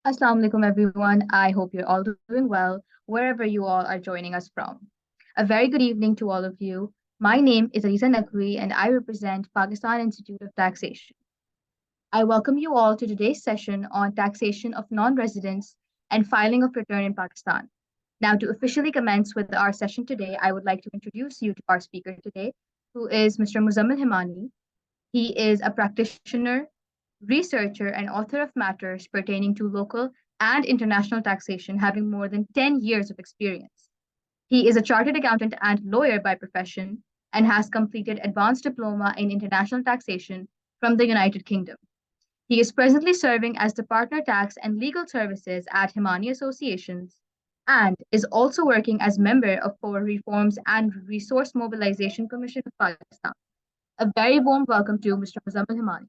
Assalamu alaikum, everyone. I hope you're all doing well wherever you all are joining us from. A very good evening to all of you. My name is Aliza Naqvi, and I represent Pakistan Institute of Taxation. I welcome you all to today's session on taxation of non-residents and filing of return in Pakistan. Now, to officially commence with our session today, I would like to introduce you to our speaker today, who is Mr. Muzammil Himani. He is a practitioner, researcher, and author of matters pertaining to local and international taxation, having more than 10 years of experience. He is a chartered accountant and lawyer by profession and has completed advanced diploma in international taxation from the United Kingdom. He is presently serving as the partner tax and legal services at Himani Associations and is also working as member of for Reforms and Resource Mobilization Commission of Pakistan. A very warm welcome to Mr. Muzammil Himani.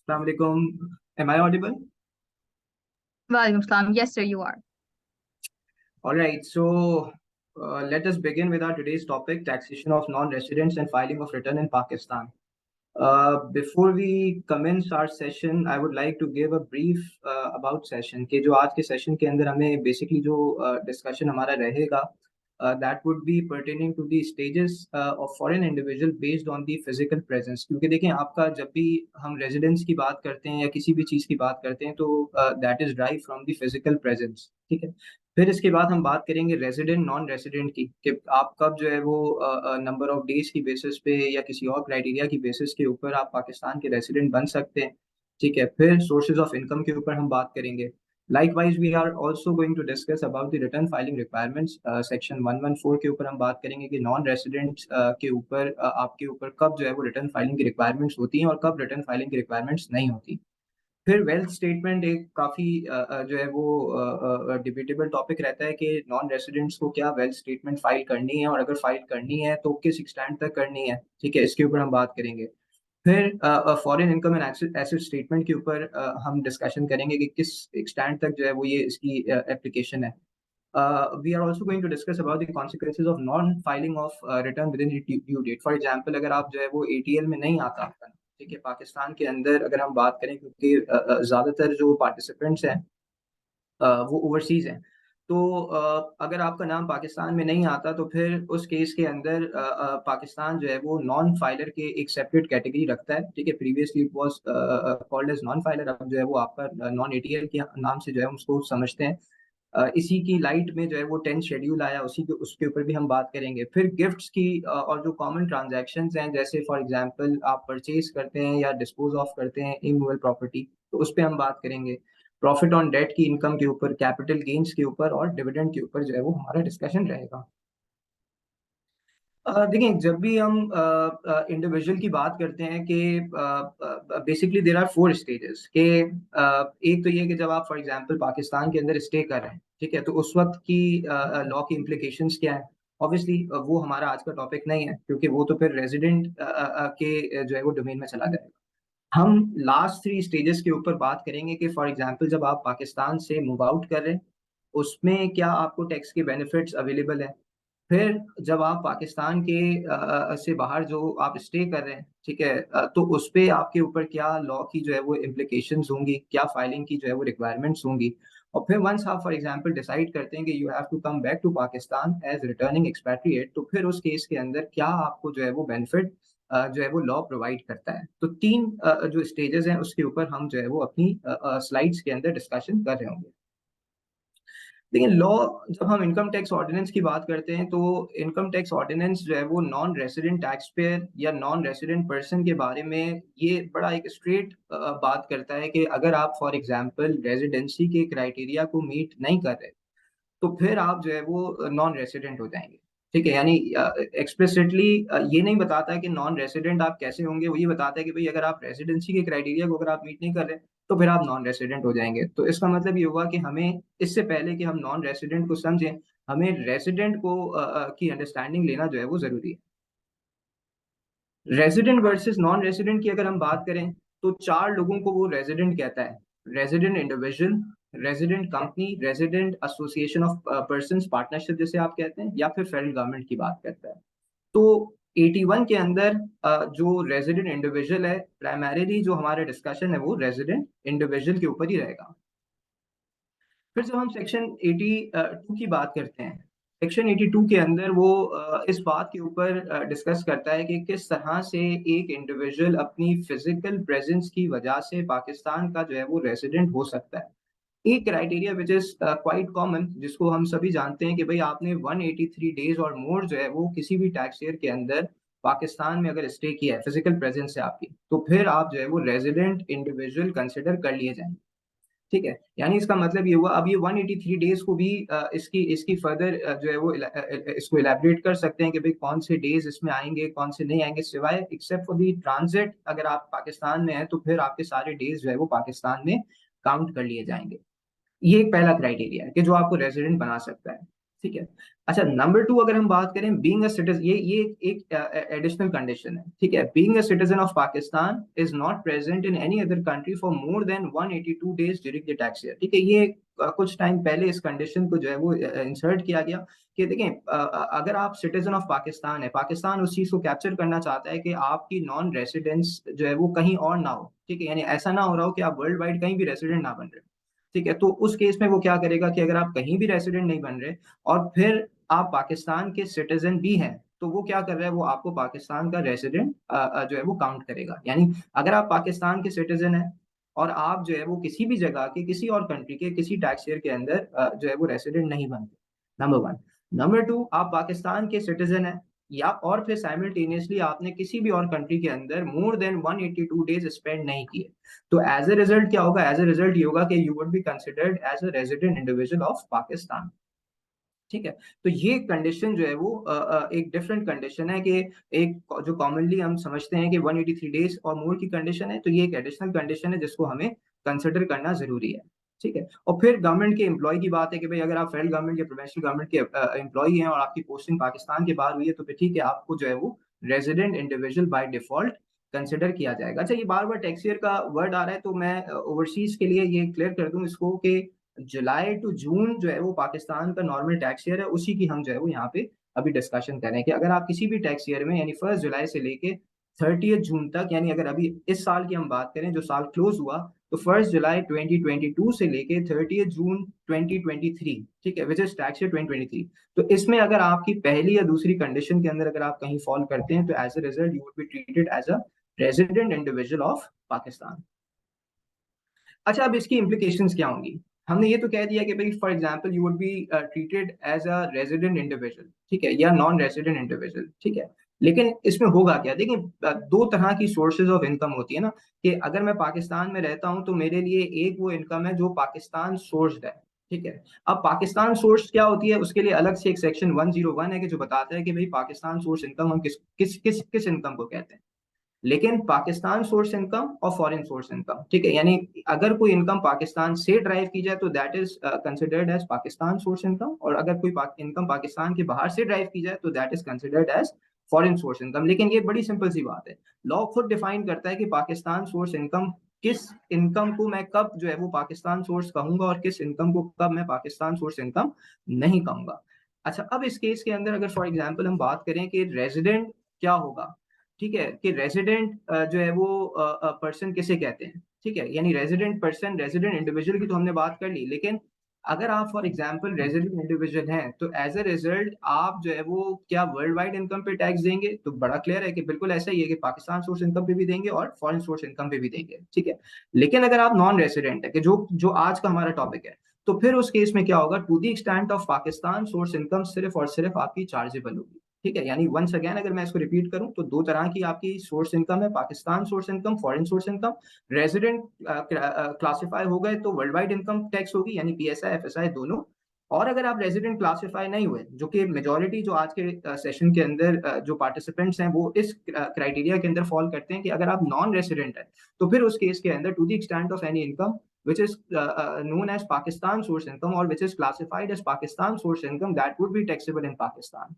Assalamu alaikum. Am I audible? Walaikum salam. Yes, sir, you are. All right. Let us begin with our today's topic: taxation of non-residents and filing of return in Pakistan. Before we commence our session, I would like to give a brief about session. कि जो आज के session के अंदर हमें basically जो discussion हमारा रहेगा, that would be pertaining to the stages of foreign individual based on the physical presence. क्योंकि देखें आपका जब भी हम residence की बात करते हैं या किसी भी चीज़ की बात करते हैं तो that is derived from the physical presence. ठीक है. फिर इसके बाद हम बात करेंगे रेजिडेंट नॉन रेजिडेंट की कि आप कब जो है वो नंबर ऑफ डेज की बेसिस पे या किसी और क्राइटेरिया की बेसिस के ऊपर आप पाकिस्तान के रेजिडेंट बन सकते हैं. ठीक है. फिर सोर्सेज ऑफ इनकम के ऊपर हम बात करेंगे. Likewise, we are also going to discuss about the return filing requirements. Section 114 के ऊपर हम बात करेंगे कि नॉन रेजिडेंट्स के ऊपर आपके ऊपर कब जो है वो रिटर्न फाइलिंग की रिक्वायरमेंट्स होती हैं और कब रिटर्न फाइलिंग की रिक्वायरमेंट्स नहीं होती. फिर वेल्थ स्टेटमेंट एक काफ़ी जो है वो डिबेटेबल टॉपिक रहता है कि नॉन रेजिडेंट्स को क्या वेल्थ स्टेटमेंट फाइल करनी है और अगर फाइल करनी है तो किस एक्सटेंट तक करनी है. ठीक है. इसके ऊपर हम बात करेंगे. फिर foreign income and asset statement के ऊपर हम डिस्कशन करेंगे कि किस एक्सटेंट तक जो है वो ये इसकी एप्लीकेशन है. We are also going to discuss about the consequences of non filing of return within due date. For example अगर आप जो है वो एटीएल में नहीं आता आपका. ठीक है. पाकिस्तान के अंदर अगर हम बात करें क्योंकि ज़्यादातर जो पार्टिसिपेंट्स हैं वो ओवरसीज हैं. तो अगर आपका नाम पाकिस्तान में नहीं आता तो फिर उस केस के अंदर पाकिस्तान जो है वो नॉन फाइलर के एक सेपरेट कैटेगरी रखता है. ठीक है. Previously it was called as non filer. अब जो है वो आपका नॉन एटीएल के नाम से जो है उसको समझते हैं. इसी की लाइट में जो है वो 10 शेड्यूल आया उसी के उसके ऊपर भी हम बात करेंगे. फिर गिफ्ट्स की और जो कॉमन ट्रांजैक्शंस हैं जैसे फॉर एग्जांपल आप परचेज करते हैं या डिस्पोज ऑफ करते हैं इमूवेबल प्रॉपर्टी तो उस पर हम बात करेंगे. प्रॉफिट ऑन डेट की इनकम के ऊपर, कैपिटल गेन्स के ऊपर और डिविडेंड के ऊपर जो है वो हमारा डिस्कशन रहेगा. देखिए जब भी हम इंडिविजुअल की बात करते हैं कि बेसिकली देयर आर 4 स्टेजेस के एक तो ये कि जब आप फॉर एग्जांपल पाकिस्तान के अंदर स्टे कर रहे हैं. ठीक है. तो उस वक्त की लॉ की इम्प्लीकेशंस क्या है. ऑब्वियसली वो हमारा आज का टॉपिक नहीं है क्योंकि वो तो फिर रेजिडेंट के जो है वो डोमेन में चला जाएगा. हम लास्ट 3 स्टेजेस के ऊपर बात करेंगे कि फॉर एग्जांपल जब आप पाकिस्तान से मूव आउट कर रहे हैं उसमें क्या आपको टैक्स के बेनिफिट्स अवेलेबल है. फिर जब आप पाकिस्तान के से बाहर जो आप स्टे कर रहे हैं. ठीक है. तो उस पे आपके ऊपर क्या लॉ की जो है वो इम्प्लीकेशंस होंगी, क्या फाइलिंग की जो है वो रिक्वायरमेंट्स होंगी. और फिर वंस आप फॉर एग्जांपल डिसाइड करते हैं कि you have to come back to Pakistan as returning expatriate तो फिर उस केस के अंदर क्या आपको जो है वो बेनिफिट जो है वो लॉ प्रोवाइड करता है. तो 3 जो स्टेजेस हैं उसके ऊपर हम जो है वो अपनी स्लाइड्स के अंदर डिस्कशन कर रहे होंगे. देखिए लॉ जब हम इनकम टैक्स ऑर्डिनेंस की बात करते हैं तो इनकम टैक्स ऑर्डिनेंस जो है वो नॉन रेसिडेंट टैक्स पेयर या नॉन रेसिडेंट पर्सन के बारे में ये बड़ा एक स्ट्रेट बात करता है कि अगर आप फॉर एग्जांपल रेजिडेंसी के क्राइटेरिया को मीट नहीं कर रहे तो फिर आप जो है वो नॉन रेसिडेंट हो जाएंगे. ठीक है. यानी एक्सप्लिसिटली ये नहीं बताता है कि नॉन रेसिडेंट आप कैसे होंगे. वो ये बताता है कि भाई अगर आप रेसिडेंसी के क्राइटेरिया को अगर आप मीट नहीं कर रहे तो फिर आप नॉन रेसिडेंट हो जाएंगे. तो इसका मतलब ये हुआ कि हमें इससे पहले कि हम नॉन रेसिडेंट को समझें हमें रेसिडेंट को की अंडरस्टैंडिंग लेना जो है वो जरूरी है. रेजिडेंट वर्सेस नॉन रेजिडेंट की अगर हम बात करें तो 4 लोगों को वो रेजिडेंट कहता है. Resident individual, resident company, resident association of persons, partnership जिसे आप कहते हैं, या फिर फेडरल गवर्नमेंट की बात करता है। तो 81 के अंदर जो रेजिडेंट इंडिविजुअल है, प्राइमरीली जो हमारा डिस्कशन है वो रेजिडेंट इंडिविजुअल के ऊपर ही रहेगा। फिर जब हम सेक्शन 82 की बात करते हैं, सेक्शन 82 के अंदर वो इस बात के ऊपर डिस्कस करता है कि किस तरह से एक इंडिविजुअल अपनी फिजिकल प्रेजेंस की वजह से पाकिस्तान का जो है वो रेजिडेंट हो सकता है। एक criteria which is quite common, जिसको हम सभी जानते हैं कि भाई आपने 183 डेज और मोर जो है वो किसी भी टैक्स ईयर के अंदर पाकिस्तान में अगर स्टे किया है, फिजिकल प्रेजेंस है आपकी, तो फिर आप जो है वो रेजिडेंट इंडिविजुअल कंसिडर कर लिए जाएंगे। ठीक है, यानी इसका मतलब ये हुआ, अब ये 183 डेज को भी इसकी इसकी फर्दर जो है वो इसको इलेबरेट कर सकते हैं कि भाई कौन से डेज इसमें आएंगे, कौन से नहीं आएंगे, सिवाय एक्सेप्ट फॉर दी ट्रांजिट। अगर आप पाकिस्तान में हैं तो फिर आपके सारे डेज जो है वो पाकिस्तान में काउंट कर लिए जाएंगे। ये एक पहला क्राइटेरिया है कि जो आपको रेजिडेंट बना सकता है। ठीक है। अच्छा, नंबर 2 अगर हम बात करें, बीइंग अ सिटीजन, ये एक एडिशनल कंडीशन है। ठीक है, being a citizen of Pakistan is not present in any other country for more than 182 days during the tax year. ठीक है, ये कुछ टाइम पहले इस कंडीशन को जो है वो इंसर्ट किया गया कि देखें, अगर आप सिटीजन ऑफ पाकिस्तान है, पाकिस्तान उस चीज को कैप्चर करना चाहता है कि आपकी नॉन रेसिडेंस जो है वो कहीं और ना हो। ठीक है, यानी ऐसा ना हो रहा हो कि आप वर्ल्ड वाइड कहीं भी रेसिडेंट ना बन रहे। ठीक है, तो उस केस में वो क्या करेगा कि अगर आप कहीं भी रेसिडेंट नहीं बन रहे और फिर आप पाकिस्तान के सिटीजन भी हैं, तो वो क्या कर रहा है, वो आपको पाकिस्तान का रेसिडेंट जो है वो काउंट करेगा। यानी अगर आप पाकिस्तान के सिटीजन हैं और आप जो है वो किसी भी जगह के, किसी और कंट्री के, किसी टैक्स ईयर के अंदर जो है वो रेसिडेंट नहीं बनते, नंबर 1। नंबर 2, आप पाकिस्तान के सिटीजन हैं या और फिर साइमल्टेनियसली आपने किसी भी और कंट्री के अंदर मोर देन 182 डेज स्पेंड नहीं किए, तो एज ए रिजल्ट क्या होगा, एज ए रिजल्ट ये होगा कि you would be considered as a resident individual of Pakistan. ठीक है, तो ये कंडीशन जो है वो एक डिफरेंट कंडीशन है कि एक जो कॉमनली हम समझते हैं कि 183 डेज और मोर की कंडीशन है, तो ये एक एडिशनल कंडीशन है जिसको हमें कंसिडर करना जरूरी है। ठीक है, और फिर गवर्नमेंट के एम्प्लॉय की बात है कि भाई अगर आप फेडरल गवर्नमेंट या प्रोविंशियल गवर्नमेंट के एम्प्लॉय हैं और आपकी पोस्टिंग पाकिस्तान के बाहर हुई है, तो फिर ठीक है, आपको जो है वो resident individual by default consider किया जाएगा। अच्छा, ये बार बार टैक्स ईयर का वर्ड आ रहा है, तो मैं ओवरसीज के लिए ये क्लियर कर दूं इसको कि जुलाई टू जून जो है वो पाकिस्तान का नॉर्मल टैक्स ईयर है, उसी की हम जो है वो यहाँ पे अभी डिस्कशन करें कि अगर आप किसी भी टैक्स ईयर में, यानी 1 जुलाई से लेके 30 जून तक, यानी अगर अभी इस साल की हम बात करें जो साल क्लोज हुआ, तो 1 जुलाई 2022 से लेके 30 जून 2023, ठीक है, विच इज टैक्स ईयर 2023, तो इसमें अगर आपकी पहली या दूसरी कंडीशन के अंदर अगर आप कहीं फॉल करते हैं, तो as a result you would be treated as a resident individual of Pakistan. अच्छा, अब इसकी इम्प्लीकेशंस क्या होंगी? हमने ये तो कह दिया कि भाई for example you would be treated as a resident individual, ठीक है, या नॉन रेजिडेंट इंडिविजुअल। ठीक है, लेकिन इसमें होगा क्या? देखिए, दो तरह की सोर्सेज ऑफ इनकम होती है ना, कि अगर मैं पाकिस्तान में रहता हूं तो मेरे लिए एक वो इनकम है जो पाकिस्तान सोर्स्ड है। ठीक है, अब पाकिस्तान सोर्स क्या होती है, उसके लिए अलग से एक सेक्शन 101 है कि जो बताता है कि भाई पाकिस्तान सोर्स इनकम हम किस किस किस किस इनकम को कहते हैं। लेकिन पाकिस्तान सोर्स इनकम और फॉरेन सोर्स इनकम, ठीक है, यानी अगर कोई इनकम पाकिस्तान से ड्राइव की जाए तो that is considered as Pakistan source income, और अगर कोई इनकम पाकिस्तान के बाहर से ड्राइव की जाए तो that is considered as foreign source income. लेकिन ये बड़ी सिंपल सी बात है, लॉ खुद डिफाइन करता है कि पाकिस्तान सोर्स इनकम, किस इनकम को मैं कब जो है वो पाकिस्तान सोर्स कहूंगा और किस इनकम को कब मैं पाकिस्तान सोर्स इनकम नहीं कहूंगा। अच्छा, अब इस केस के अंदर अगर फॉर एग्जांपल हम बात करें कि रेजिडेंट क्या होगा, ठीक है, कि रेजिडेंट जो है वो पर्सन किसे कहते हैं। ठीक है, यानी रेजिडेंट पर्सन, रेजिडेंट इंडिविजुअल की तो हमने बात कर ली, लेकिन अगर आप फॉर एग्जांपल रेजिडेंट इंडिविजुअल हैं तो एज ए रिजल्ट आप जो है वो क्या वर्ल्ड वाइड इनकम पे टैक्स देंगे? तो बड़ा क्लियर है कि बिल्कुल ऐसा ही है कि पाकिस्तान सोर्स इनकम पे भी देंगे और फॉरेन सोर्स इनकम पे भी देंगे। ठीक है, लेकिन अगर आप नॉन रेजिडेंट है, कि जो जो आज का हमारा टॉपिक है, तो फिर उस केस में क्या होगा, to the extent of Pakistan source income सिर्फ और सिर्फ आपकी चार्जेबल होगी। ठीक है, यानी वंस अगेन अगर मैं इसको रिपीट करूं तो दो तरह की आपकी सोर्स इनकम है, Pakistan source income, foreign source income. Resident classify हो गए तो वर्ल्ड वाइड इनकम टैक्स होगी, यानी पीएसआई एफएसआई दोनों। और अगर आप रेजिडेंट क्लासिफाई नहीं हुए, जो कि मेजोरिटी जो आज के सेशन के अंदर जो पार्टिसिपेंट्स हैं वो इस क्राइटेरिया के अंदर फॉल करते हैं कि अगर आप नॉन रेजिडेंट है, तो फिर उस केस के अंदर to the extent of any income which is known as Pakistan source income or which is classified as Pakistan source income, that would be taxable in Pakistan।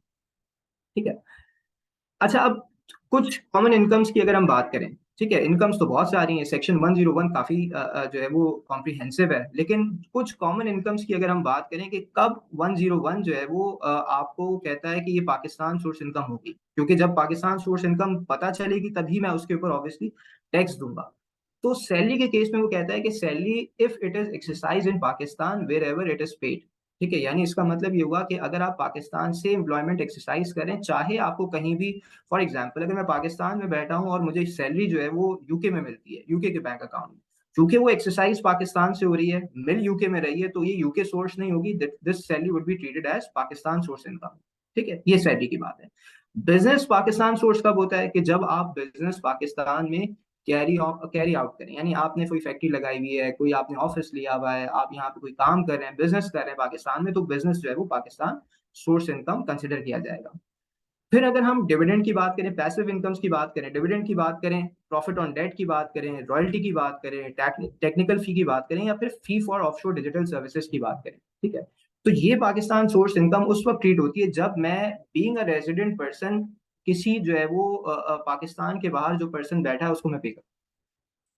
ठीक है। अच्छा, अब कुछ कॉमन इनकम्स की अगर हम बात करें, ठीक है, इनकम्स तो बहुत सारी हैं, सेक्शन 101 काफी जो है वो कॉम्प्रिहेंसिव है, लेकिन कुछ कॉमन इनकम्स की अगर हम बात करें कि कब 101 जो है वो आपको कहता है कि ये पाकिस्तान सोर्स इनकम होगी, क्योंकि जब पाकिस्तान सोर्स इनकम पता चलेगी तभी मैं उसके ऊपर ऑब्वियसली टैक्स दूंगा। तो सैलरी के केस में वो कहता है कि salary if it is exercise in Pakistan wherever it is paid. ठीक है, यानी इसका मतलब ये हुआ कि अगर आप पाकिस्तान से एम्प्लॉयमेंट एक्सरसाइज करें, चाहे आपको कहीं भी, फॉर एग्जाम्पल अगर मैं पाकिस्तान में बैठा हूं और मुझे सैलरी जो है वो यूके में मिलती है, यूके के बैंक अकाउंट में, क्योंकि वो एक्सरसाइज पाकिस्तान से हो रही है, मिल यूके में रही है, तो ये यूके सोर्स नहीं होगी, this salary would be treated as Pakistan source income. ठीक है, ये सैलरी की बात है। बिजनेस पाकिस्तान सोर्स कब होता है कि जब आप बिजनेस पाकिस्तान में कैरी आउट करें, यानी आपने कोई फैक्ट्री लगाई हुई है, कोई आपने ऑफिस लिया हुआ है, आप यहाँ पे कोई काम कर रहे हैं, बिजनेस कर रहे हैं पाकिस्तान में, तो बिजनेस जो है वो पाकिस्तान सोर्स इनकम कंसिडर किया जाएगा। फिर अगर हम डिविडेंड की बात करें, पैसिव इनकम्स की बात करें, डिविडेंड की बात करें, प्रॉफिट ऑन डेट की बात करें, रॉयल्टी की बात करें, टेक्निकल फी की बात करें, या फिर fee for offshore digital services की बात करें, ठीक है, तो ये पाकिस्तान सोर्स इनकम उस वक्त ट्रीट होती है जब मैं बीइंग अ रेजिडेंट पर्सन किसी जो है वो पाकिस्तान के बाहर जो पर्सन बैठा है उसको मैं पे कर,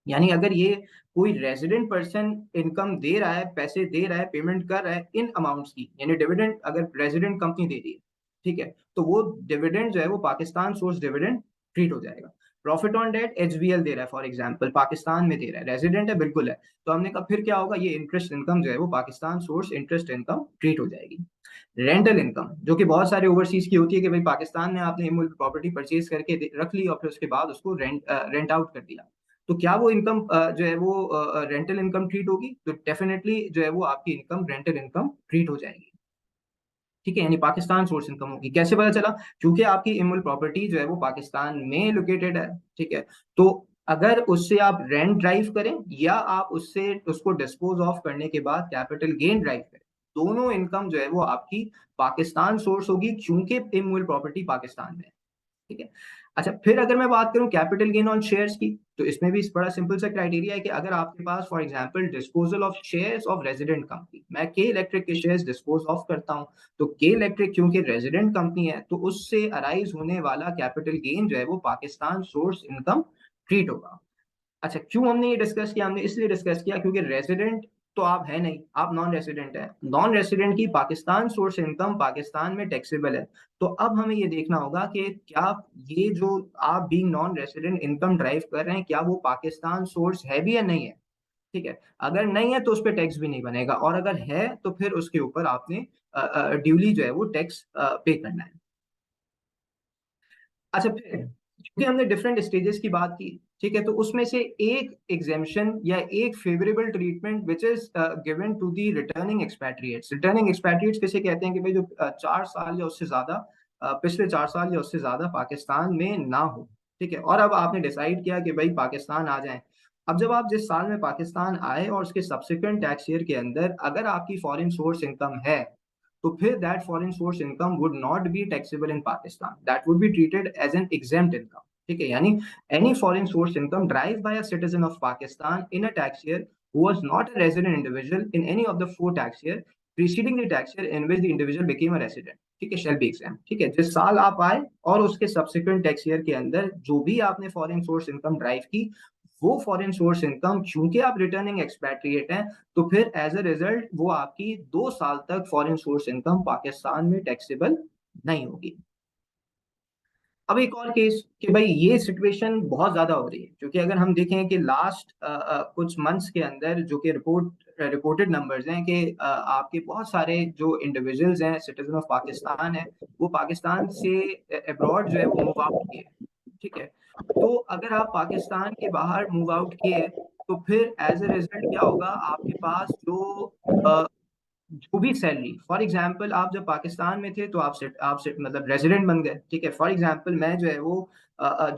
यानी अगर ये कोई रेजिडेंट पर्सन इनकम दे रहा है, पैसे दे रहा है, पेमेंट कर रहा है इन अमाउंट्स की, यानी डिविडेंड अगर रेजिडेंट कंपनी दे रही है, ठीक है, तो वो डिविडेंड जो है वो पाकिस्तान सोर्स डिविडेंड ट्रीट हो जाएगा। प्रॉफिट ऑन डेट एचबीएल दे रहा है फॉर एग्जांपल, पाकिस्तान में दे रहा है, रेजिडेंट है, बिल्कुल है, तो हमने कहा फिर क्या होगा, ये इंटरेस्ट इनकम जो है वो Pakistan source interest income treat हो जाएगी। रेंटल इनकम जो कि बहुत सारे ओवरसीज की होती है कि भाई पाकिस्तान में आपने इमूवेबल प्रॉपर्टी परचेज करके रख ली और फिर उसके बाद उसको रेंट आउट कर दिया, तो क्या वो इनकम जो है वो रेंटल इनकम ट्रीट होगी, तो डेफिनेटली जो है वो आपकी इनकम रेंटल इनकम ट्रीट हो जाएगी। ठीक है, यानी पाकिस्तान सोर्स इनकम होगी। कैसे पता चला, क्योंकि आपकी इमूवेबल प्रॉपर्टी जो है वो पाकिस्तान में लोकेटेड है, ठीक है, तो अगर उससे आप रेंट ड्राइव करें या आप उससे उसको डिस्पोज ऑफ करने के बाद कैपिटल गेन ड्राइव करें, दोनों इनकम जो है वो आपकी पाकिस्तान सोर्स होगी, क्योंकि इमूवेबल प्रॉपर्टी पाकिस्तान में है। ठीक है, अच्छा फिर अगर मैं बात करूं कैपिटल गेन ऑन शेयर्स की, तो इसमें भी बड़ा सिंपल सा क्राइटेरिया है कि अगर आपके पास for example disposal of shares of resident company, मैं के इलेक्ट्रिक के शेयर्स डिस्पोज ऑफ करता हूं, तो के इलेक्ट्रिक क्योंकि रेजिडेंट कंपनी है तो उससे अराइज होने वाला कैपिटल गेन जो है वो पाकिस्तान सोर्स इनकम ट्रीट होगा। अच्छा क्यों हमने ये डिस्कस किया, हमने इसलिए डिस्कस किया क्योंकि रेजिडेंट तो आप है नहीं, आप नॉन रेजिडेंट है, नॉन रेजिडेंट की पाकिस्तान सोर्स इनकम पाकिस्तान में टैक्सेबल है। तो अब हमें ये देखना होगा कि क्या ये जो आप being non resident income drive कर रहे हैं, क्या वो पाकिस्तान सोर्स है भी या नहीं है। ठीक है, अगर नहीं है तो उस पर टैक्स भी नहीं बनेगा, और अगर है तो फिर उसके ऊपर आपने ड्यूली जो है वो टैक्स पे करना है। अच्छा फिर क्योंकि हमने डिफरेंट स्टेजेस की बात की, ठीक है, तो उसमें से एक एग्जेम्पशन या एक favourable treatment which is given to the returning expatriates. Returning expatriates किसे कहते हैं कि भाई जो 4 साल या उससे ज्यादा पिछले 4 साल या उससे ज्यादा पाकिस्तान में ना हो। ठीक है, और अब आपने डिसाइड किया कि भाई पाकिस्तान आ जाएं। अब जब आप जिस साल में पाकिस्तान आए और उसके सब्सिक्वेंट टैक्स ईयर के अंदर अगर आपकी फॉरेन सोर्स इनकम है, तो फिर that foreign source income would not be taxable in Pakistan, that would be treated as an exempt income. ठीक है, यानी any foreign source income derive by a citizen of Pakistan in a tax year who was not a resident individual in any of the 4 tax year preceding the tax year in which the individual became a resident, ठीक है, shall be exempt। ठीक है, जिस साल आप आए और उसके सब्सिक्वेंट टैक्स ईयर के अंदर जो भी आपने फॉरेन सोर्स इनकम ड्राइव की, वो फॉरेन सोर्स इनकम क्योंकि आप रिटर्निंग एक्सपैट्रिएट हैं, तो फिर एज अ रिजल्ट वो आपकी 2 साल तक फॉरेन सोर्स इनकम पाकिस्तान में टैक्सेबल नहीं होगी। अब एक और केस कि भाई ये सिचुएशन बहुत ज्यादा हो रही है, क्योंकि अगर हम देखें कि लास्ट कुछ मंथ्स के अंदर जो कि रिपोर्टेड नंबर्स हैं कि आपके बहुत सारे जो इंडिविजुअल्स हैं सिटीजन ऑफ पाकिस्तान है, वो पाकिस्तान से अब्रॉड जो है वो मूव आउट किए। ठीक है, तो अगर आप पाकिस्तान के बाहर मूव आउट किए, तो फिर एज ए रिजल्ट क्या होगा, आपके पास जो भी सैलरी, फॉर एग्जांपल आप जब पाकिस्तान में थे तो आप मतलब रेजिडेंट बन गए। ठीक है, फॉर एग्जांपल मैं जो है वो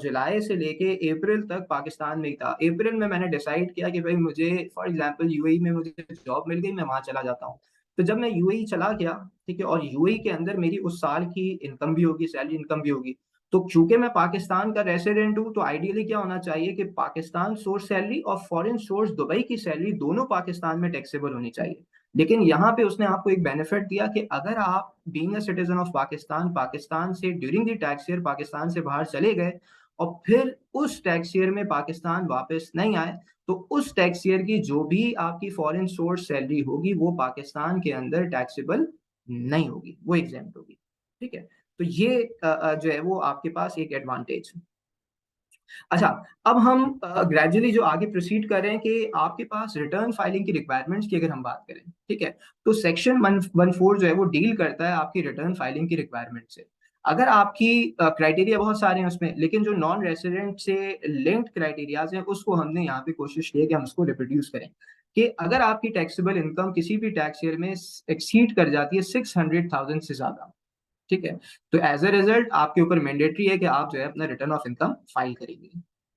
जुलाई से लेके अप्रैल तक पाकिस्तान में ही था। अप्रैल में मैंने डिसाइड किया कि भाई मुझे फॉर एग्जांपल यूएई में मुझे जॉब मिल गई, मैं वहां चला जाता हूँ। तो जब मैं यूएई चला गया, ठीक है, और यूएई के अंदर मेरी उस साल की इनकम भी होगी, सैलरी इनकम भी होगी, तो क्योंकि मैं पाकिस्तान का रेसिडेंट हूँ, तो आइडियली क्या होना चाहिए कि पाकिस्तान सोर्स सैलरी और फॉरेन सोर्स दुबई की सैलरी दोनों पाकिस्तान में टैक्सेबल होनी चाहिए। लेकिन यहाँ पे उसने आपको एक बेनिफिट दिया कि अगर आप being a citizen of Pakistan, Pakistan से during the tax year Pakistan से बाहर चले गए और फिर उस टैक्स ईयर में पाकिस्तान वापस नहीं आए, तो उस टैक्स ईयर की जो भी आपकी फॉरेन सोर्स सैलरी होगी वो पाकिस्तान के अंदर टैक्सेबल नहीं होगी, वो एग्जेम्प्ट होगी। ठीक है, तो ये जो है वो आपके पास एक एडवांटेज है। अच्छा, अब हम ग्रेजुअली जो आगे प्रोसीड कर रहे हैं कि आपके पास रिटर्न फाइलिंग की रिक्वायरमेंट्स की अगर हम बात करें, ठीक है, तो सेक्शन 114 जो है वो डील करता है आपकी रिटर्न फाइलिंग की रिक्वायरमेंट से। अगर आपकी क्राइटेरिया बहुत सारे हैं उसमें, लेकिन जो नॉन रेसिडेंट से लिंक्ड क्राइटेरियाज हैं उसको हमने यहाँ पे कोशिश की है कि हम उसको रिप्रोड्यूस करें, कि अगर आपकी टैक्सेबल इनकम किसी भी टैक्स ईयर में एक्सीड कर जाती है 600,000 से ज्यादा, ठीक है, तो एज अ रिजल्ट आपके ऊपर मैंडेटरी है कि आप जो है अपना रिटर्न ऑफ इनकम फाइल करेंगे।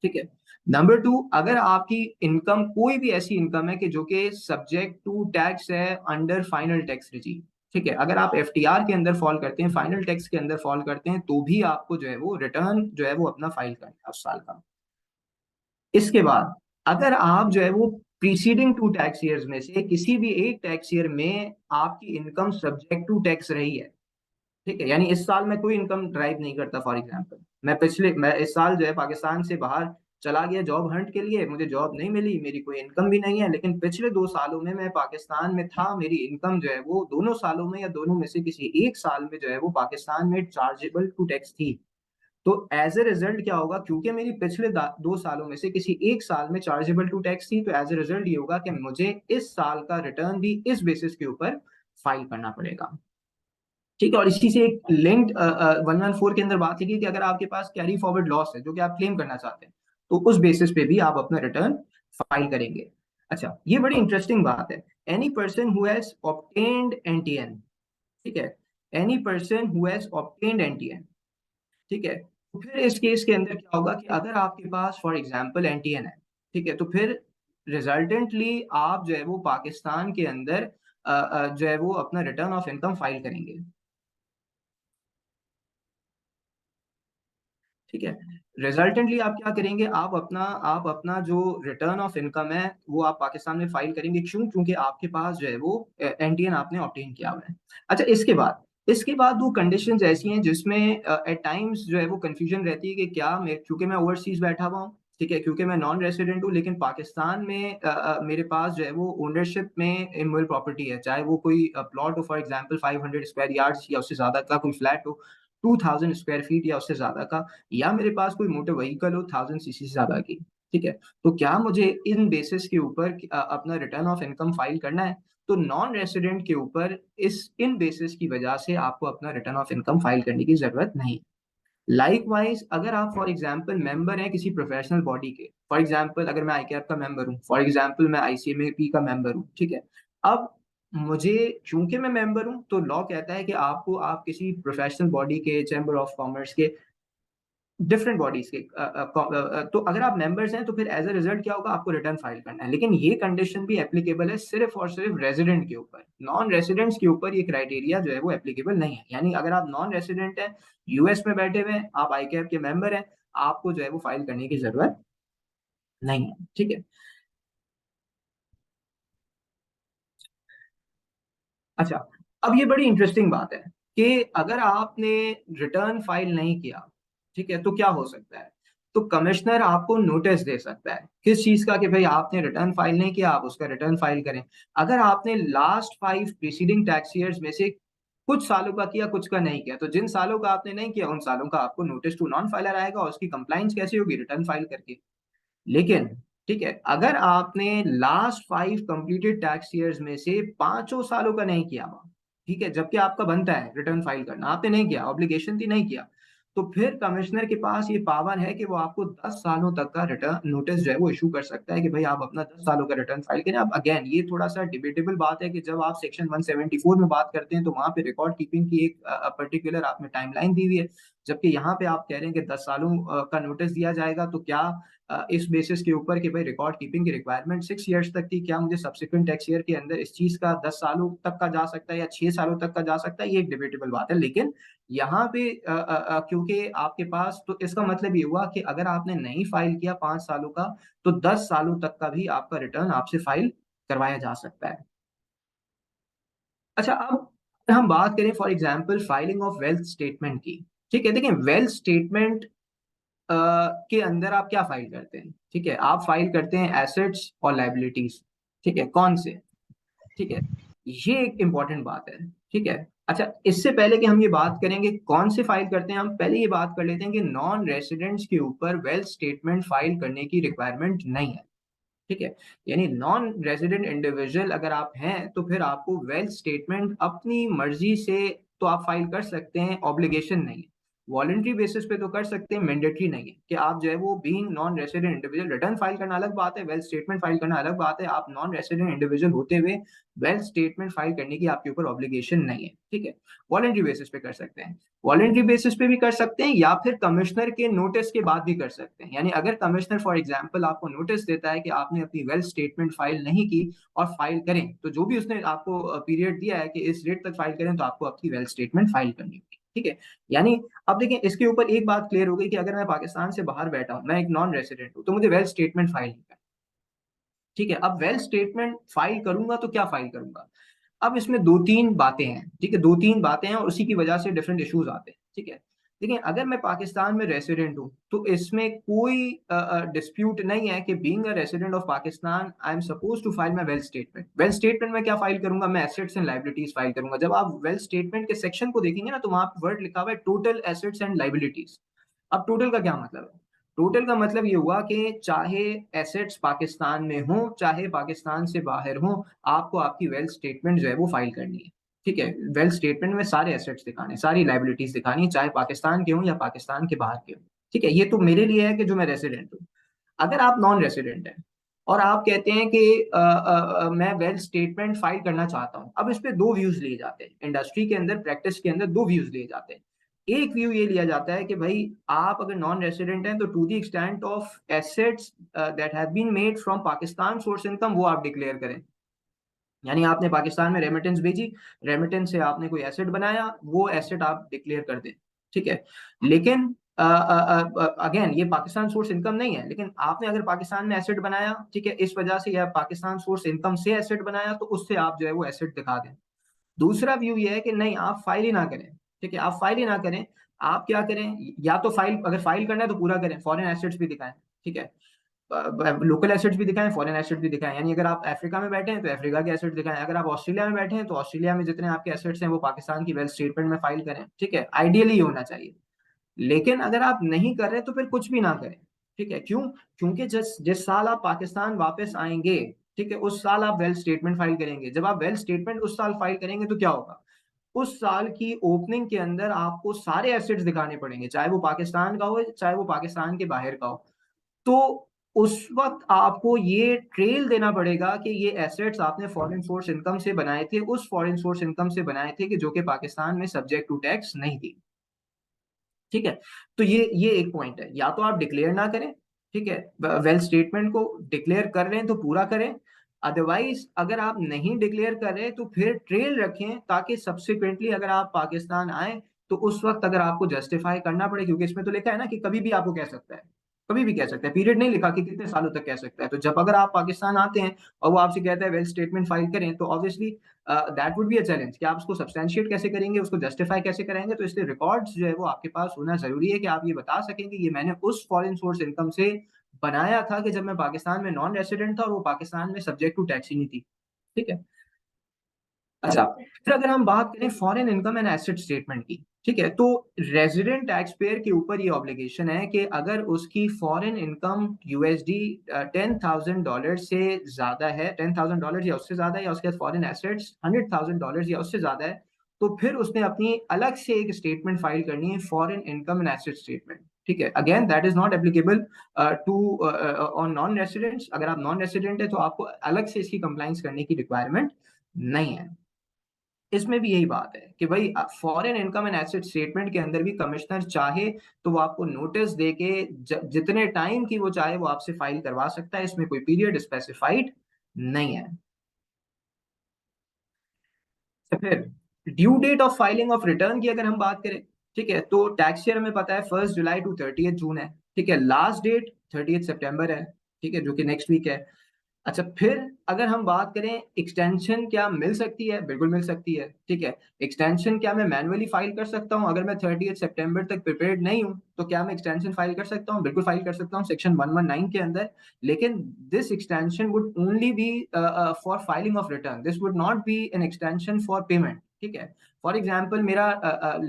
ठीक है, नंबर टू, अगर आपकी इनकम कोई भी ऐसी इनकम है कि जो कि सब्जेक्ट टू टैक्स है अंडर फाइनल टैक्स रिजीम, ठीक है, अगर आप एफटीआर के अंदर फॉल करते हैं, फाइनल टैक्स के अंदर फॉल करते हैं, तो भी आपको जो है वो रिटर्न जो है वो अपना फाइल करना है उस साल का। इसके बाद अगर आप जो है वो प्रीसीडिंग टू टैक्स ईयर्स में से किसी भी एक टैक्स ईयर में आपकी इनकम सब्जेक्ट टू टैक्स रही है, ठीक है, यानी इस साल मैं कोई इनकम ड्राइव नहीं करता, फॉर एग्जांपल मैं इस साल जो है पाकिस्तान से बाहर चला गया जॉब हंट के लिए, मुझे जॉब नहीं मिली, मेरी कोई इनकम भी नहीं है, लेकिन पिछले 2 सालों में मैं पाकिस्तान में था, मेरी इनकम जो है वो दोनों सालों में या दोनों में से किसी एक साल में जो है वो पाकिस्तान में चार्जेबल टू टैक्स थी। तो एज ए रिजल्ट क्या होगा, क्योंकि मेरी पिछले 2 सालों में से किसी एक साल में चार्जेबल टू टैक्स थी, तो एज ए रिजल्ट ये होगा कि मुझे इस साल का रिटर्न भी इस बेसिस के ऊपर फाइल करना पड़ेगा। ठीक है, और इसी से एक लिंक्ड 114 के अंदर बात लिखी कि अगर आपके पास कैरी फॉरवर्ड लॉस है जो कि आप क्लेम करना चाहते हैं, तो उस बेसिस पे भी आप अपना रिटर्न फाइल करेंगे। अच्छा, ये बड़ी इंटरेस्टिंग बात है, any person who has obtained NTN, ठीक है, any person who has obtained NTN, ठीक है, तो फिर इस केस के अंदर क्या होगा कि अगर आपके पास फॉर एग्जांपल एनटीएन है, ठीक है, तो फिर रिजल्टेंटली आप जो है वो पाकिस्तान के अंदर जो है वो अपना रिटर्न ऑफ इनकम फाइल करेंगे। ठीक है, रिजल्टेंटली आप क्या करेंगे, आप अपना जो रिटर्न ऑफ इनकम है वो आप पाकिस्तान में फाइल करेंगे, क्यों, क्योंकि आपके पास जो है वो एनटीएन आपने ऑब्टेन किया हुआ है। अच्छा, इसके बाद दो कंडीशंस ऐसी हैं जिसमें एट टाइम्स जो है वो कंफ्यूजन रहती है कि क्या मैं, क्योंकि मैं ओवरसीज बैठा हुआ हूँ, ठीक है, क्योंकि मैं नॉन रेसिडेंट हूँ, लेकिन पाकिस्तान में मेरे पास जो है वो ओनरशिप में इमूवेबल प्रॉपर्टी है, चाहे वो कोई प्लॉट हो, फॉर एग्जांपल 500 स्क्वायर यार्ड्स या उससे ज्यादा का, कोई फ्लैट हो 2000 स्क्वायर फीट या उससे ज्यादा का, या मेरे पास कोई मोटर व्हीकल हो 1000 सीसी से ज्यादा की, ठीक है, तो क्या मुझे इन बेसिस के ऊपर अपना रिटर्न ऑफ इनकम फाइल करना है? तो नॉन रेसिडेंट के ऊपर इस इन बेसिस की वजह से आपको अपना रिटर्न ऑफ इनकम फाइल करने की जरूरत नहीं। लाइकवाइज अगर आप फॉर एग्जांपल मेंबर हैं किसी प्रोफेशनल बॉडी के, फॉर एग्जांपल अगर मैं आईकैप का मेंबर हूँ, फॉर एग्जांपल मैं आईसीएमएपी का मेंबर हूँ, ठीक है, अब मुझे, क्योंकि मैं मेंबर हूँ, तो लॉ कहता है कि आप किसी प्रोफेशनल बॉडी के, चैम्बर ऑफ कॉमर्स के, डिफरेंट बॉडीज के तो अगर आप मेंबर्स हैं तो फिर एज अ रिजल्ट क्या होगा, आपको रिटर्न फाइल करना है, लेकिन ये कंडीशन भी एप्लीकेबल है सिर्फ और सिर्फ रेजिडेंट के ऊपर, नॉन रेजिडेंट्स के ऊपर ये क्राइटेरिया जो है वो एप्लीकेबल नहीं है। यानी अगर आप नॉन रेजिडेंट हैं, यूएस में बैठे हुए हैं, आप आईकैप के मेंबर हैं, आपको जो है वो फाइल करने की जरूरत नहीं है। ठीक है, अच्छा, अब ये बड़ी इंटरेस्टिंग बात है कि अगर आपने रिटर्न फाइल नहीं किया, ठीक है, तो क्या हो सकता है, तो कमिश्नर आपको नोटिस दे सकता है किस चीज का, कि भाई आपने रिटर्न फाइल नहीं किया, आप उसका रिटर्न फाइल करें। अगर आपने लास्ट 5 प्रीसीडिंग टैक्स ईयर्स में से कुछ सालों का किया, कुछ का नहीं किया, तो जिन सालों का आपने नहीं किया उन सालों का आपको नोटिस टू नॉन फाइलर आएगा, और उसकी कंप्लाइंस कैसी होगी, रिटर्न फाइल करके। लेकिन ठीक है, अगर आपने लास्ट 5 कंप्लीटेड टैक्स ईयर्स में से पांचों सालों का नहीं किया हुआ, ठीक है, जबकि आपका बनता है रिटर्न फाइल करना, आपने नहीं किया, ऑब्लिगेशन थी, नहीं किया, तो फिर कमिश्नर के पास ये पावर है कि वो आपको 10 सालों तक का रिटर्न नोटिस जो है वो इशू कर सकता है कि भाई आप अपना 10 सालों का रिटर्न फाइल करें। अब अगेन ये थोड़ा सा डिबेटेबल बात है कि जब आप सेक्शन 174 में बात करते हैं तो वहां पे रिकॉर्ड कीपिंग की एक पर्टिकुलर आपने टाइमलाइन दी हुई है, जबकि यहाँ पे आप कह रहे हैं कि 10 सालों का नोटिस दिया जाएगा, तो क्या इस बेसिस के ऊपर कि भाई रिकॉर्ड कीपिंग की रिक्वायरमेंट 6 ईयर्स तक थी, क्या मुझे सब्सिक्वेंट टैक्स ईयर के अंदर इस चीज का 10 सालों तक का जा सकता है या 6 सालों तक का जा सकता है, ये एक डिबेटेबल बात है। लेकिन यहाँ पे क्योंकि आपके पास, तो इसका मतलब ये हुआ कि अगर आपने नहीं फाइल किया 5 सालों का, तो 10 सालों तक का भी आपका रिटर्न आपसे फाइल करवाया जा सकता है। अच्छा, अब अगर हम बात करें for example filing of wealth statement की, ठीक है, देखिए वेल्थ स्टेटमेंट के अंदर आप क्या फाइल करते हैं? ठीक है, आप फाइल करते हैं एसेट्स और लाइबिलिटीज। ठीक है, कौन से? ठीक है, ये एक इंपॉर्टेंट बात है। ठीक है, अच्छा, इससे पहले कि हम ये बात करेंगे कौन से फाइल करते हैं, हम पहले ये बात कर लेते हैं कि नॉन रेसिडेंट्स के ऊपर वेल्थ स्टेटमेंट फाइल करने की रिक्वायरमेंट नहीं है। ठीक है, यानी नॉन रेजिडेंट इंडिविजुअल अगर आप हैं तो फिर आपको वेल्थ स्टेटमेंट अपनी मर्जी से तो आप फाइल कर सकते हैं, ऑब्लिगेशन नहीं है। वॉलंटरी बेसिस पे तो कर सकते हैं, मैंडेटरी नहीं है कि आप जो है वो being non resident individual, return file करना अलग बात है, वेल्थ स्टेटमेंट फाइल करना अलग बात है। आप नॉन रेजिडेंट इंडिविजुअल होते हुए वेल्थ स्टेटमेंट फाइल करने की आपके ऊपर ऑब्लिगेशन नहीं है। ठीक है, वॉलंटरी बेसिस पे कर सकते हैं, वॉलंटरी बेसिस पे भी कर सकते हैं, या फिर कमिश्नर के नोटिस के बाद भी कर सकते हैं। यानी अगर कमिश्नर फॉर एग्जांपल आपको नोटिस देता है कि आपने अपनी वेल्थ स्टेटमेंट फाइल नहीं की और फाइल करें, तो जो भी उसने आपको पीरियड दिया है कि इस डेट तक फाइल करें, तो आपको आपकी वेल्थ स्टेटमेंट फाइल करनी होगी। ठीक है, यानी अब देखिए इसके ऊपर एक बात क्लियर हो गई कि अगर मैं पाकिस्तान से बाहर बैठा हूं, मैं एक नॉन रेसिडेंट हूं, तो मुझे वेल्थ स्टेटमेंट फाइल नहीं करनी। ठीक है, अब वेल्थ स्टेटमेंट फाइल करूंगा तो क्या फाइल करूंगा? अब इसमें दो तीन बातें हैं। ठीक है, दो तीन बातें हैं और उसी की वजह से डिफरेंट इश्यूज आते हैं। ठीक है, देखिए अगर मैं पाकिस्तान में रेसिडेंट हूं तो इसमें कोई डिस्प्यूट नहीं है कि being a resident of Pakistan I am suppose to file my wealth statement. Wealth statement में क्या फाइल करूंगा? मैं एसेट्स एंड लाइबिलिटीज फाइल करूंगा। जब आप वेल्थ स्टेटमेंट के सेक्शन को देखेंगे ना, तो वहां वर्ड लिखा हुआ है टोटल एसेट्स एंड लाइबिलिटीज। अब टोटल का क्या मतलब है? टोटल का मतलब ये हुआ कि चाहे एसेट्स पाकिस्तान में हो चाहे पाकिस्तान से बाहर हो, आपको आपकी वेल्थ स्टेटमेंट जो है वो फाइल करनी है। ठीक है, वेल्थ स्टेटमेंट में सारे एसेट्स दिखाने, सारी लाइबिलिटीज दिखानी है, चाहे पाकिस्तान के हो या पाकिस्तान के बाहर के हो। ठीक है, ये तो मेरे लिए है कि जो मैं रेसिडेंट हूँ। अगर आप नॉन रेसिडेंट हैं और आप कहते हैं कि मैं वेल्थ स्टेटमेंट फाइल करना चाहता हूं, अब इस पे दो व्यूज लिए जाते हैं इंडस्ट्री के अंदर, प्रैक्टिस के अंदर दो व्यूज लिए जाते हैं। एक व्यू ये लिया जाता है कि भाई आप अगर नॉन रेसिडेंट हैं तो to the extent of assets that have been made from Pakistan source income, वो आप डिक्लेयर करें। यानी आपने पाकिस्तान में रेमिटेंस भेजी, रेमिटेंस से आपने कोई एसेट बनाया, वो एसेट आप डिक्लेयर कर दें। ठीक है, लेकिन अगेन ये पाकिस्तान सोर्स इनकम नहीं है, लेकिन आपने अगर पाकिस्तान में एसेट बनाया, ठीक है, इस वजह से या पाकिस्तान सोर्स इनकम से एसेट बनाया, तो उससे आप जो है वो एसेट दिखा दें। दूसरा व्यू ये है कि नहीं, आप फाइल ही ना करें। ठीक है, आप फाइल ही ना करें। आप क्या करें, या तो फाइल, अगर फाइल करना है तो पूरा करें, फॉरेन एसेट्स भी दिखाएं। ठीक है, लोकल एसेट्स भी दिखाएं, फॉरेन एसेट भी दिखाएं। यानी अगर आप अफ्रीका में बैठे हैं तो अफ्रीका के एसेट दिखाएं, अगर आप ऑस्ट्रेलिया में बैठे हैं तो ऑस्ट्रेलिया में जितने आपके एसेट्स हैं वो पाकिस्तान की वेल्थ स्टेटमेंट में फाइल करें। ठीक है, आइडियली ये होना चाहिए। लेकिन अगर आप नहीं कर रहे तो फिर कुछ भी ना करें। ठीक है, क्यों? क्योंकि जिस जिस साल आप पाकिस्तान वापस आएंगे, ठीक है, उस साल आप वेल्थ स्टेटमेंट फाइल करेंगे। जब आप वेल्थ स्टेटमेंट उस साल फाइल करेंगे तो क्या होगा? उस साल की ओपनिंग के अंदर आपको सारे एसेट्स दिखाने पड़ेंगे, चाहे वो पाकिस्तान का हो चाहे वो पाकिस्तान के बाहर का हो। तो उस वक्त आपको ये ट्रेल देना पड़ेगा कि ये एसेट्स आपने फॉरेन सोर्स इनकम से बनाए थे, उस फॉरेन सोर्स इनकम से बनाए थे कि जो कि पाकिस्तान में सब्जेक्ट टू टैक्स नहीं थी। ठीक है, तो ये एक पॉइंट है, या तो आप डिक्लेयर ना करें। ठीक है, वेल्थ स्टेटमेंट को डिक्लेयर कर रहे हैं तो पूरा करें। अदरवाइज अगर आप नहीं डिक्लेयर कर रहे तो फिर ट्रेल रखें, ताकि सब्सिक्वेंटली अगर आप पाकिस्तान आए तो उस वक्त अगर आपको जस्टिफाई करना पड़े, क्योंकि इसमें तो लिखा है ना कि कभी भी आपको कह सकता है, कभी भी कह सकता है, पीरियड नहीं लिखा कि कितने सालों तक कह सकता है। तो जब अगर आप पाकिस्तान आते हैं और वो आपसे कहता है वेल्थ स्टेटमेंट फाइल करें, तो obviously that would be a challenge कि आप उसको सब्सटेंशिएट कैसे करेंगे, उसको जस्टिफाई कैसे करेंगे। तो इसलिए रिकॉर्ड्स जो है वो आपके पास होना जरूरी है कि आप ये बता सकें कि ये मैंने उस फॉरेन सोर्स इनकम से बनाया था कि जब मैं पाकिस्तान में नॉन रेसिडेंट था और वो पाकिस्तान में सब्जेक्ट टू टैक्स ही नहीं थी। ठीक है, अच्छा, फिर अगर हम बात करें foreign income and asset statement की, ठीक है, तो रेजिडेंट टैक्स पेयर के ऊपर ये ऑब्लिगेशन है कि अगर उसकी फॉरेन इनकम यूएसडी $10,000 से ज्यादा है, $10,000 या उससे ज्यादा है, या उसके फॉरेन एसेट्स $100,000 या उससे ज्यादा है, तो फिर उसने अपनी अलग से एक स्टेटमेंट फाइल करनी है, foreign income and asset statement. ठीक है, again that is not applicable to on non residents. अगर आप नॉन रेसिडेंट है तो आपको अलग से इसकी कंप्लाइंस करने की रिक्वायरमेंट नहीं है। इसमें भी यही बात है कि भाई foreign income and asset statement के अंदर भी कमिश्नर चाहे तो वो आपको नोटिस देके जितने टाइम की वो चाहे वो आपसे फाइल करवा सकता है, इसमें कोई पीरियड स्पेसिफाइड नहीं है। तो फिर due date of filing of return की अगर हम बात करें, ठीक है, तो टैक्स ईयर में पता है 1 जुलाई टू 30 जून है। ठीक है, लास्ट डेट 30 सितंबर है। ठीक है, जो कि नेक्स्ट वीक है। अच्छा, फिर अगर हम बात करें एक्सटेंशन क्या मिल सकती है, बिल्कुल मिल सकती है, ठीक है। एक्सटेंशन क्या मैं मैन्युअली फाइल कर सकता हूँ? अगर मैं 30 सितंबर तक प्रिपेयर्ड नहीं हूँ तो क्या मैं एक्सटेंशन फाइल कर सकता हूँ? बिल्कुल फाइल कर सकता हूँ सेक्शन 119 के अंदर। लेकिन this extension would only be for filing of return, this would not be an extension for payment, ठीक है। फॉर एग्जाम्पल मेरा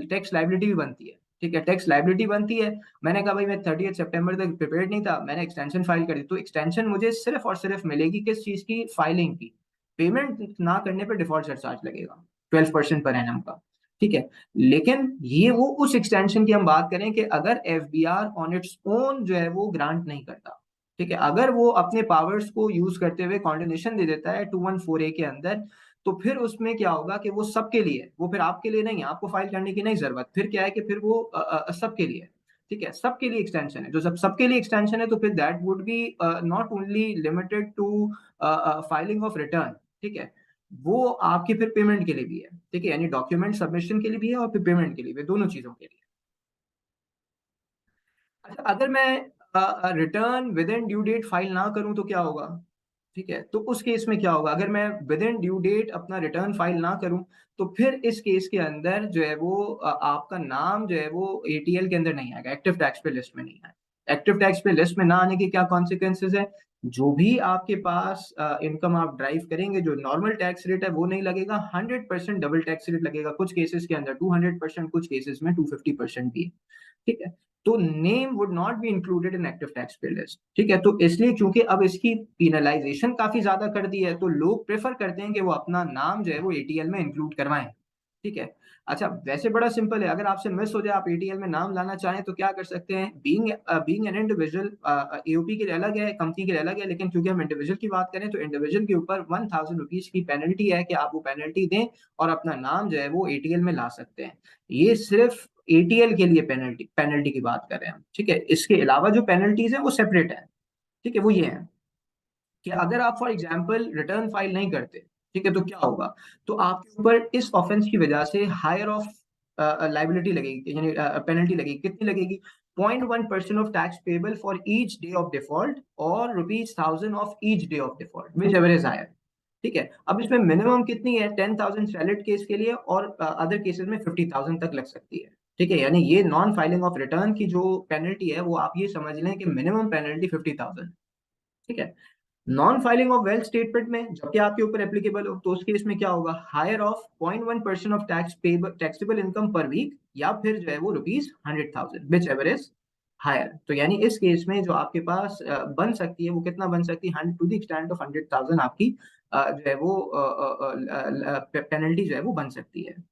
टैक्स लाइबिलिटी भी बनती है, ठीक है, टैक्स लाइबिलिटी बनती है। मैंने कहा भाई मैं 30 सितंबर तक प्रिपेयर्ड नहीं था, मैंने एक्सटेंशन फाइल कर दी, तो एक्सटेंशन मुझे सिर्फ और सिर्फ मिलेगी किस चीज की? फाइलिंग की। पेमेंट ना करने पर डिफॉल्ट सरचार्ज लगेगा 12% पर एनम का, ठीक है। लेकिन ये वो उस एक्सटेंशन की हम बात करें कि अगर एफबीआर ऑन इट्स ओन जो है वो ग्रांट नहीं करता, ठीक है, अगर वो अपने पावर्स को यूज करते हुए कॉन्डिनेशन दे देता है 214A के अंदर, तो फिर उसमें क्या होगा कि वो सबके लिए, वो फिर आपके लिए नहीं है, आपको फाइल करने की नहीं जरूरत, फिर क्या है कि फिर वो सबके लिए, ठीक है, सबके लिए एक्सटेंशन है। जो जब सबके लिए एक्सटेंशन है तो फिर that would be not only limited to filing of return, ठीक है, वो आपकी फिर पेमेंट के लिए भी है, ठीक है, यानी डॉक्यूमेंट सबमिशन के लिए भी है और फिर पेमेंट के लिए भी, दोनों चीजों के लिए। अच्छा, अगर मैं return within due date file ना करूं तो क्या होगा? ठीक है, तो उस केस में क्या होगा? अगर मैं विद इन ड्यू डेट अपना रिटर्न फाइल ना करूं तो फिर इस केस के अंदर जो है वो आपका नाम जो है वो एटीएल के अंदर नहीं आएगा, एक्टिव टैक्स पे लिस्ट में नहीं आएगा। एक्टिव टैक्स पे लिस्ट में ना आने के क्या कॉन्सिक्वेंसेज है? जो भी आपके पास इनकम आप ड्राइव करेंगे, जो नॉर्मल टैक्स रेट है वो नहीं लगेगा, 100% डबल टैक्स रेट लगेगा, कुछ केसेस के अंदर 200%, कुछ केसेस में 250% भी, ठीक है। तो name would not be included in active tax पे लिस्ट, ठीक है। तो इसलिए क्योंकि अब इसकी पिनलाइजेशन काफी ज्यादा कर दी है तो लोग प्रेफर करते हैं कि वो अपना नाम जो है वो एटीएल में इंक्लूड करवाएं, ठीक है। अच्छा, वैसे बड़ा सिंपल है, अगर आपसे मिस हो जाए, आप एटीएल में नाम लाना चाहें तो क्या कर सकते हैं? बीइंग एन इंडिविजुअल, एओपी के लिए अलग है, कंपनी के लिए अलग है, लेकिन क्योंकि हम इंडिविजुअल की बात करें तो इंडिविजुअल के ऊपर 1000 रुपीज की पेनल्टी है कि आप वो पेनल्टी दें और अपना नाम जो है वो एटीएल में ला सकते हैं। ये सिर्फ एटीएल के लिए पेनल्टी पेनल्टी की बात कर रहे हैं हम, ठीक है। इसके अलावा जो पेनल्टीज है वो सेपरेट है, ठीक है। वो ये है कि अगर आप फॉर एग्जाम्पल रिटर्न फाइल नहीं करते, ठीक है, तो क्या होगा? तो आपके ऊपर इस ऑफेंस की वजह से हायर ऑफ लाइबिलिटी लगेगी, यानी पेनल्टी लगेगी। कितनी लगेगी? 0.1% of tax payable for each day of default और ₹1000 of each day of default whichever is higher, ठीक है। अब इसमें मिनिमम कितनी है? 10,000 सैलड केस के लिए, और अदर केसेस में 50,000 तक लग सकती है, ठीक है। यानी ये नॉन फाइलिंग ऑफ रिटर्न की जो पेनल्टी है वो आप ये समझ लें कि मिनिमम पेनल्टी 50,000, ठीक है। Non filing of wealth statement में जबकि आपके ऊपर एप्लीकेबल हो तो उस केस में क्या होगा? Higher of 0.1% of taxable income पर वीक, या फिर जो है वो ₹100,000 विच एवर इज हायर। तो यानी इस केस में जो आपके पास बन सकती है वो कितना बन सकती है? 100 टू द एक्सटेंट ऑफ 100,000 आपकी जो है वो पेनल्टी जो है वो बन सकती है।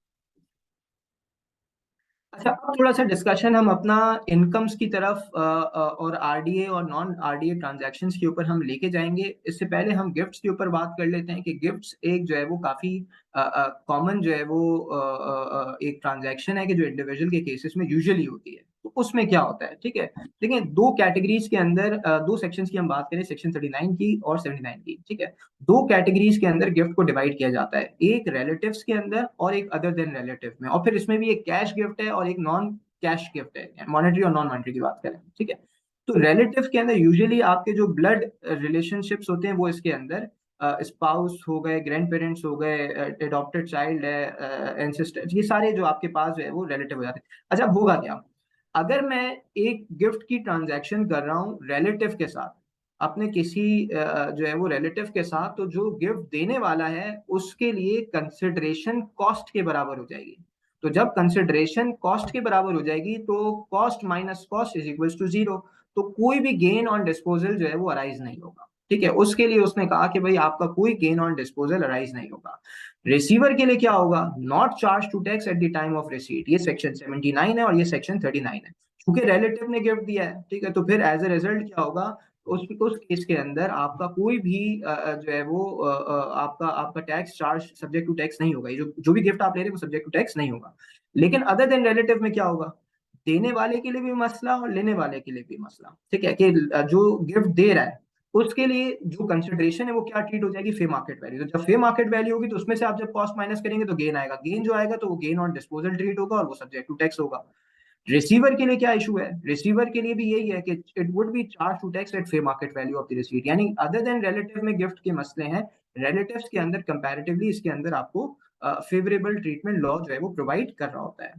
अच्छा, अब थोड़ा सा डिस्कशन हम अपना इनकम्स की तरफ और आरडीए और नॉन आरडीए ट्रांजैक्शंस के ऊपर हम लेके जाएंगे। इससे पहले हम गिफ्ट्स के ऊपर बात कर लेते हैं कि गिफ्ट्स एक जो है वो काफी कॉमन जो है वो एक ट्रांजैक्शन है कि जो इंडिविजुअल के केसेस में यूजुअली होती है। तो उसमें क्या होता है, ठीक है। देखिए, दो कैटेगरीज के अंदर दो सेक्शंस की हम बात करें, सेक्शन 39 की और 79 की, ठीक है। दो कैटेगरीज के अंदर गिफ्ट को डिवाइड किया जाता है, एक रिलेटिव्स के अंदर और एक अदर देन रिलेटिव में, और फिर इसमें भी एक कैश गिफ्ट है और एक नॉन कैश गिफ्ट है, मॉनेटरी और नॉन मॉनेटरी की बात करें, ठीक है। तो रिलेटिव के अंदर यूजुअली आपके जो ब्लड रिलेशनशिप्स होते हैं वो इसके अंदर स्पाउस हो गए, ग्रैंड पेरेंट्स हो गए, एडॉप्टेड चाइल्ड है, एंसेस्टर, ये सारे जो आपके पास जो है वो रिलेटिव हो जाते हैं। अच्छा, अब होगा क्या अगर मैं एक गिफ्ट की ट्रांजैक्शन कर रहा हूँ रिलेटिव के साथ, अपने किसी जो है वो रिलेटिव के साथ, तो जो गिफ्ट देने वाला है उसके लिए कंसिडरेशन कॉस्ट के बराबर हो जाएगी। तो जब कंसिडरेशन कॉस्ट के बराबर हो जाएगी तो cost minus cost is equal to zero. तो कोई भी गेन ऑन डिस्पोजल जो है वो अराइज नहीं होगा, ठीक है। उसके लिए उसने कहा कि भाई आपका कोई गेन ऑन डिस्पोजल अराइज नहीं होगा। रिसीवर के लिए क्या होगा? Not charge to tax at the time of receipt, ये सेक्शन 79 है और ये सेक्शन 39 है। क्योंकि रिलेटिव ने गिफ्ट दिया है, ठीक है, तो फिर एज ए रिजल्ट क्या होगा? उस केस के अंदर आपका कोई भी जो है वो आपका आपका tax charge subject to tax नहीं होगा। ये जो भी गिफ्ट आप ले रहे हैं वो सब्जेक्ट टू टैक्स नहीं होगा। लेकिन अदर देन रिलेटिव में क्या होगा? देने वाले के लिए भी मसला और लेने वाले के लिए भी मसला, ठीक है, कि जो गिफ्ट दे रहा है उसके लिए जो कंसिडरेशन है वो क्या ट्रीट हो जाएगी? फे मार्केट वैल्यू। तो जब फे मार्केट वैल्यू होगी तो उसमें से आप जब कॉस्ट माइनस करेंगे तो गेन आएगा, गेन जो आएगा तो वो गेन ऑन डिस्पोजल ट्रीट होगा और वो सब्जेक्ट टू टैक्स होगा। रिसीवर के लिए क्या इशू है? रिसीवर के लिए भी यही है कि it would be charge to tax at fair market value of the receipt, यानी अदर देन रिलेटिव में गिफ्ट के मसले हैं, रिलेटिव्स के अंदर कंपैरेटिवली इसके अंदर आपको फेवरेबल ट्रीटमेंट लॉ जो है वो प्रोवाइड कर रहा होता है।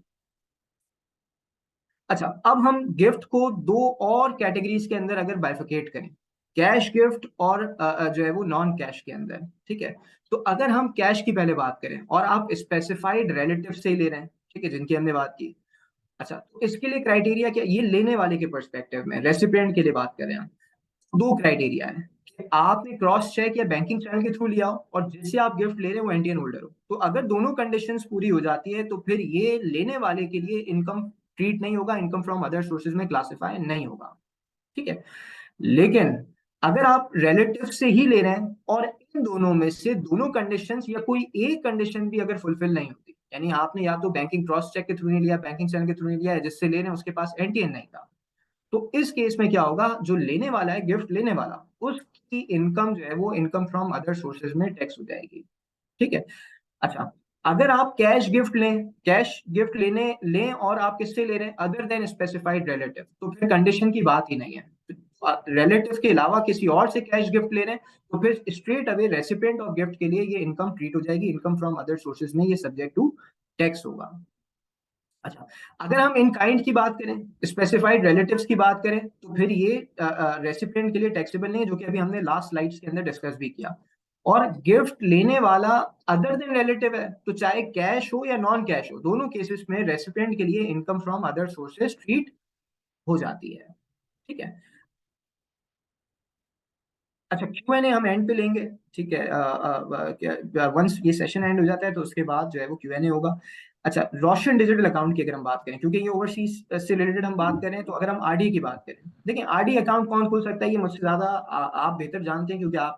अच्छा, अब हम गिफ्ट को दो और कैटेगरीज के अंदर अगर बाइफिकेट करें, कैश गिफ्ट और जो है वो नॉन कैश के अंदर, ठीक है। तो अगर हम कैश की पहले बात करें और आप स्पेसिफाइड रिलेटिव से ही ले रहे हैं, ठीक है, जिनकी हमने बात की। अच्छा, तो इसके लिए क्राइटेरिया क्या, ये लेने वाले के पर्सपेक्टिव में, रेसिपिएंट के लिए बात करें हम, दो क्राइटेरिया है कि आपने क्रॉस चेक या बैंकिंग चैनल के थ्रू लिया हो और जिससे आप गिफ्ट ले रहे हैं वो एनटीएन होल्डर हो। तो अगर दोनों कंडीशंस पूरी हो जाती है तो फिर ये लेने वाले के लिए इनकम ट्रीट नहीं होगा, इनकम फ्रॉम अदर सोर्सेज में क्लासिफाई नहीं होगा, ठीक है। लेकिन अगर आप रिलेटिव से ही ले रहे हैं और इन दोनों में से दोनों कंडीशंस या कोई एक कंडीशन भी अगर फुलफिल नहीं होती, यानी आपने या तो बैंकिंग क्रॉस चेक के थ्रू नहीं लिया, बैंकिंग चैनल के थ्रू नहीं लिया, जिससे ले रहे हैं उसके पास एनटीएन नहीं था, तो इस केस में क्या होगा, जो लेने वाला है, गिफ्ट लेने वाला, उसकी इनकम जो है वो इनकम फ्रॉम अदर सोर्सेज में टैक्स हो जाएगी, ठीक है। अच्छा, अगर आप कैश गिफ्ट लें, कैश गिफ्ट लेने लें और आप किससे ले रहे हैं, अदर देन स्पेसिफाइड रिलेटिव, तो फिर कंडीशन की बात ही नहीं है। रिलेटिव के अलावा किसी और से कैश गिफ्ट ले रहे हैं तो फिर straight away recipient of gift के लिए ये इनकम ट्रीट हो जाएगी, इनकम फ्रॉम अदर सोर्सेज में ये सब्जेक्ट टू टैक्स होगा। अच्छा, अगर हम इन काइंड की बात करें, स्पेसिफाइड रिलेटिव्स की बात करें, तो फिर ये रेसिपिएंट के लिए टैक्सेबल नहीं है, जो कि अभी हमने लास्ट स्लाइड्स के अंदर डिस्कस भी किया। और गिफ्ट लेने वाला अदर देन रिलेटिव है, तो चाहे कैश हो या नॉन कैश हो, दोनों केसेस में रेसिपिएंट के लिए income from other sources treat हो जाती है, ठीक है। अच्छा, Q&A हम एंड पे लेंगे, ठीक है। वंस ये सेशन एंड हो जाता है तो उसके बाद जो है वो Q&A होगा। अच्छा, रोशन डिजिटल अकाउंट की अगर हम बात करें, क्योंकि ये ओवरसीज से रिलेटेड हम बात करें, तो अगर हम आरडी की बात करें, देखिए आरडी अकाउंट कौन खोल सकता है, ये मुझसे ज्यादा आप बेहतर जानते हैं, क्योंकि आप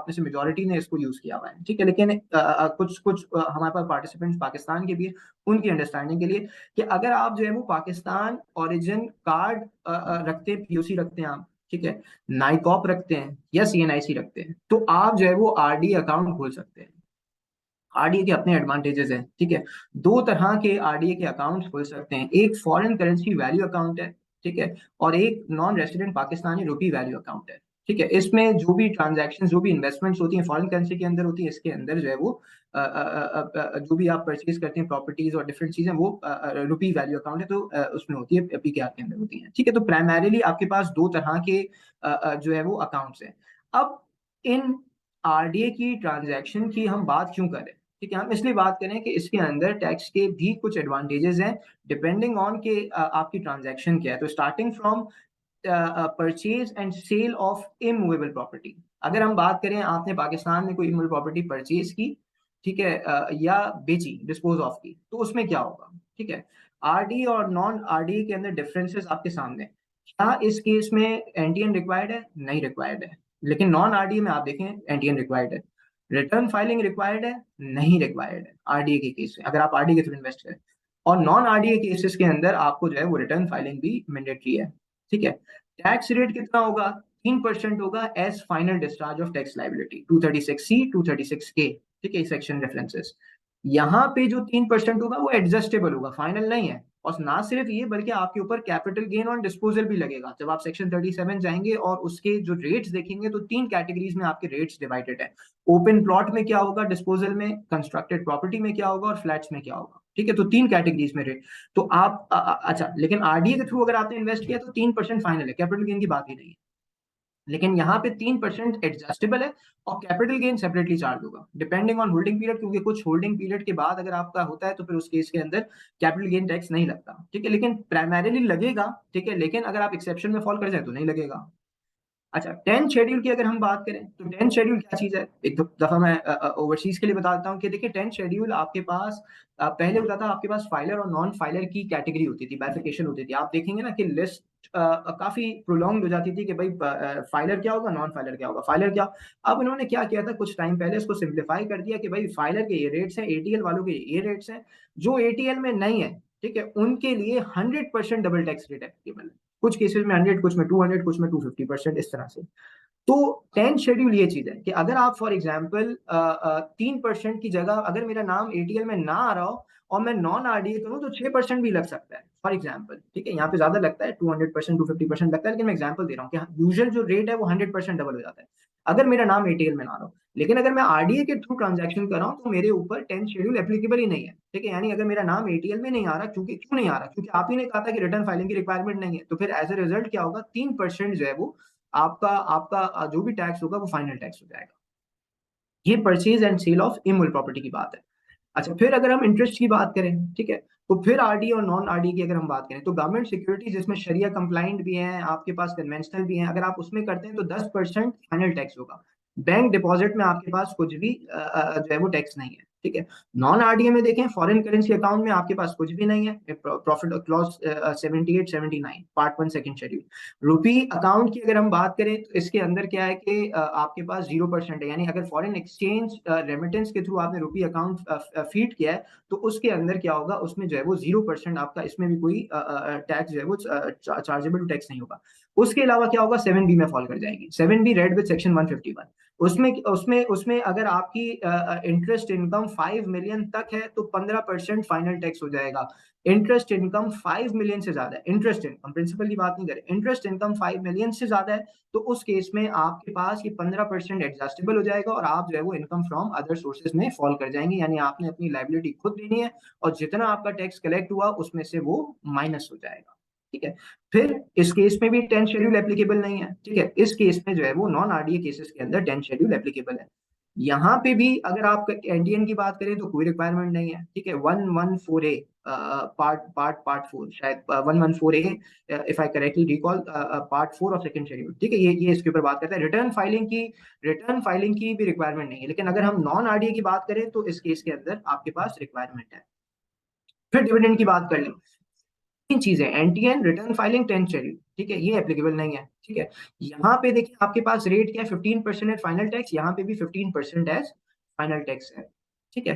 में से मेजोरिटी ने इसको यूज किया हुआ है, ठीक है। लेकिन कुछ कुछ हमारे पास पार्टिसिपेंट्स पाकिस्तान के भी हैं, उनकी अंडरस्टैंडिंग के लिए कि अगर आप जो है वो पाकिस्तान ओरिजिन कार्ड रखते हैं, पीओसी रखते हैं आप, ठीक है, नाइकॉप रखते हैं या सीएनआईसी रखते हैं, तो आप जो है वो आरडी अकाउंट खोल सकते हैं। आरडीए के अपने एडवांटेजेस हैं, ठीक है। दो तरह के आरडीए के अकाउंट्स खोल सकते हैं, एक फॉरेन करेंसी वैल्यू अकाउंट है, ठीक है, और एक नॉन रेसिडेंट पाकिस्तानी रुपी वैल्यू अकाउंट है, ठीक है। इसमें जो भी ट्रांजैक्शन, जो भी इन्वेस्टमेंट्स होती हैं फॉरेन करेंसी के अंदर होती है, इसके अंदर जो है वो जो भी आप परचेज करते हैं प्रॉपर्टीज और डिफरेंट चीजें, वो रुपी वैल्यू अकाउंट है, तो उसमें होती है, पीकेआर के अंदर होती है, ठीक है। तो प्राइमरीली आपके पास दो तरह के जो है वो अकाउंट्स हैं। अब इन आरडीए की ट्रांजैक्शन की हम बात क्यों करें, ठीक है, हम इसलिए बात करें कि इसके अंदर टैक्स के भी कुछ एडवांटेजेस हैं, डिपेंडिंग ऑन के आपकी ट्रांजैक्शन क्या है। तो starting from purchase and sale of immovable property, अगर हम बात करें आपने पाकिस्तान में कोई इमूवेबल प्रॉपर्टी परचेज की, ठीक है, या बेची, डिस्पोज ऑफ की, तो उसमें क्या होगा, ठीक है। आरडी और नॉन आरडी के अंदर डिफरेंसेस आपके सामने, क्या इस केस में एनटीएन रिक्वायर्ड है, नहीं रिक्वायर्ड है, लेकिन नॉन आरडी में आप देखें एनटीएन रिक्वायर्ड है। रिटर्न फाइलिंग रिक्वायर्ड है, नहीं रिक्वायर्ड है आरडीए के केस में, अगर आप आरडीए के थ्रू इन्वेस्ट करें। और नॉन आरडीए केसेस के अंदर आपको जो है वो रिटर्न फाइलिंग भी मैंडेटरी है, ठीक है। टैक्स रेट कितना होगा, 3% होगा as final discharge of tax liability, 236C 236K, ठीक है, सेक्शन रेफरेंसेस। यहाँ पे जो 3% होगा वो एडजस्टेबल होगा, फाइनल नहीं है। और ना सिर्फ ये, बल्कि आपके ऊपर कैपिटल गेन ऑन डिस्पोजल भी लगेगा, जब आप सेक्शन 37 जाएंगे और उसके जो रेट्स देखेंगे, तो तीन कैटेगरीज में आपके रेट्स डिवाइडेड है। ओपन प्लॉट में क्या होगा, डिस्पोजल में, कंस्ट्रक्टेड प्रॉपर्टी में क्या होगा, और फ्लैट्स में क्या होगा, ठीक है। तो तीन कैटेगरीज में रेट। तो आप अच्छा, लेकिन आरडीए के थ्रू अगर आपने इन्वेस्ट किया तो 3% फाइनल है, कैपिटल गेन की बात ही नहीं है। लेकिन यहाँ पे 3% एडजस्टेबल है और कैपिटल गेन सेपरेटली चार्ज होगा डिपेंडिंग ऑन होल्डिंग पीरियड, क्योंकि कुछ होल्डिंग पीरियड के बाद अगर आपका होता है तो फिर उस केस के अंदर कैपिटल गेन टैक्स नहीं लगता, ठीक है, लेकिन प्राइमरीली लगेगा, ठीक है, लेकिन अगर आप एक्सेप्शन में फॉल कर जाए तो नहीं लगेगा। अच्छा, 10 शेड्यूल की अगर हम बात करें, तो 10 शेड्यूल क्या चीज है, एक दफा मैं ओवरसीज के लिए बता देता हूँ कि देखिए 10 शेड्यूल आपके पास पहले होता था, आपके पास फाइलर और नॉन फाइलर की कैटेगरी होती थी, बाइफिकेशन होती थी। आप देखेंगे ना कि लिस्ट काफी प्रोलॉन्ग हो जाती थी कि भाई फाइलर क्या होगा, नॉन फाइलर क्या होगा, फाइलर क्या। अब इन्होंने क्या किया था कुछ टाइम पहले, इसको सिंप्लीफाई कर दिया कि भाई फाइलर के ये रेट्स हैं, एटीएल वालों के ये रेट्स हैं, जो एटीएल में नहीं है, ठीक है, उनके लिए 100% डबल टैक्स रेट एप्लीकेबल है। कुछ केसेस में 100, कुछ में 200, कुछ में 250%, इस तरह से। तो 10 शेड्यूल ये चीज है कि अगर आप फॉर एग्जाम्पल 3% की जगह अगर मेरा नाम एटीएल में ना आ रहा हो और मैं नॉन आरडीए करूं तो 6% भी लग सकता है। फॉर एग्जाम्पल, ठीक है, यहाँ पे ज्यादा लगता है 200% 250% लगता है, लेकिन मैं एग्जाम्पल दे रहा हूँ कि यूजुअल जो रेट है वो 100% डबल हो जाता है अगर मेरा नाम एटीएल में ना रहा हो। लेकिन अगर मैं आरडीए के थ्रू ट्रांजैक्शन कर रहा हूँ तो मेरे ऊपर 10 शेड्यूल एप्लीकेबल ही नहीं है, ठीक है। यानी अगर मेरा नाम एटीएल में नहीं आ रहा, क्योंकि क्यों नहीं आ रहा, क्योंकि आप ही ने कहा था कि रिटर्न फाइलिंग की रिक्वायरमेंट नहीं है, तो फिर एज ए रिजल्ट क्या होगा, 3% जो है वो आपका आपका जो भी टैक्स होगा वो फाइनल टैक्स हो जाएगा। ये purchase and sale of immovable property की बात है। अच्छा, फिर अगर हम इंटरेस्ट की बात करें, ठीक है, तो फिर आरडी और नॉन आरडी की अगर हम बात करें तो गवर्नमेंट सिक्योरिटी जिसमें शरिया कंप्लाइंट भी हैं, आपके पास कन्वेंशनल भी हैं, अगर आप उसमें करते हैं तो 10% फाइनल टैक्स होगा। बैंक डिपॉजिट में आपके पास कुछ भी जो है वो टैक्स नहीं है, ठीक है। नॉन आरडीए में देखें, फॉरेन करेंसी अकाउंट में आपके पास कुछ भी नहीं है, profit clause 78-79 part 1 second schedule. Rupee account की अगर हम बात करें तो इसके अंदर क्या है कि आपके पास 0% है, यानी अगर फॉरेन एक्सचेंज रेमिटेंस के थ्रू आपने रुपी अकाउंट फीड किया है तो उसके अंदर क्या होगा, उसमें जो है वो 0% आपका, इसमें भी कोई टैक्स जो है वो चार्जेबल टैक्स नहीं होगा। उसके अलावा क्या होगा, 7B में फॉल कर जाएगी, 7B रेड विद सेक्शन 151। उसमें उसमें उसमें अगर आपकी इंटरेस्ट इनकम 5 मिलियन तक है तो 15% फाइनल टैक्स हो जाएगा। इंटरेस्ट इनकम 5 मिलियन से ज्यादा है, इंटरेस्ट इनकम, प्रिंसिपल की बात नहीं करें, इंटरेस्ट इनकम 5 मिलियन से ज्यादा है तो उस केस में आपके पास ये 15% एडजस्टेबल हो जाएगा और आप जो है वो इनकम फ्रॉम अदर सोर्सेज में फॉल कर जाएंगे, यानी आपने अपनी लाइबिलिटी खुद देनी है और जितना आपका टैक्स कलेक्ट हुआ उसमें से वो माइनस हो जाएगा, ठीक है। फिर इस केस में भी 10 शेड्यूल एप्लीकेबल नहीं है, ठीक है। इस केस में जो है वो नॉन आरडीए केसेस के अंदर 10 शेड्यूल एप्लीकेबल है। यहाँ पे भी अगर आप एनडीएन की बात करें तो कोई रिक्वायरमेंट नहीं है, ठीक है। 114A पार्ट 4, शायद 114A, if I correctly recall, part 4 of second schedule, ठीक है। ये इसके ऊपर बात करता है। रिटर्न फाइलिंग की भी रिक्वायरमेंट नहीं है, लेकिन अगर हम नॉन आरडीए की बात करें तो इस केस के अंदर आपके पास रिक्वायरमेंट है। फिर डिविडेंड की बात कर लें, तीन चीजें, एनटीएन, रिटर्न फाइलिंग, 10 शेड्यूल, ठीक है, ये एप्लीकेबल नहीं है, ठीक है। यहाँ पे देखिए आपके पास रेट क्या है, 15% है फाइनल टैक्स, यहाँ पे भी 15% एज फाइनल टैक्स है, ठीक है।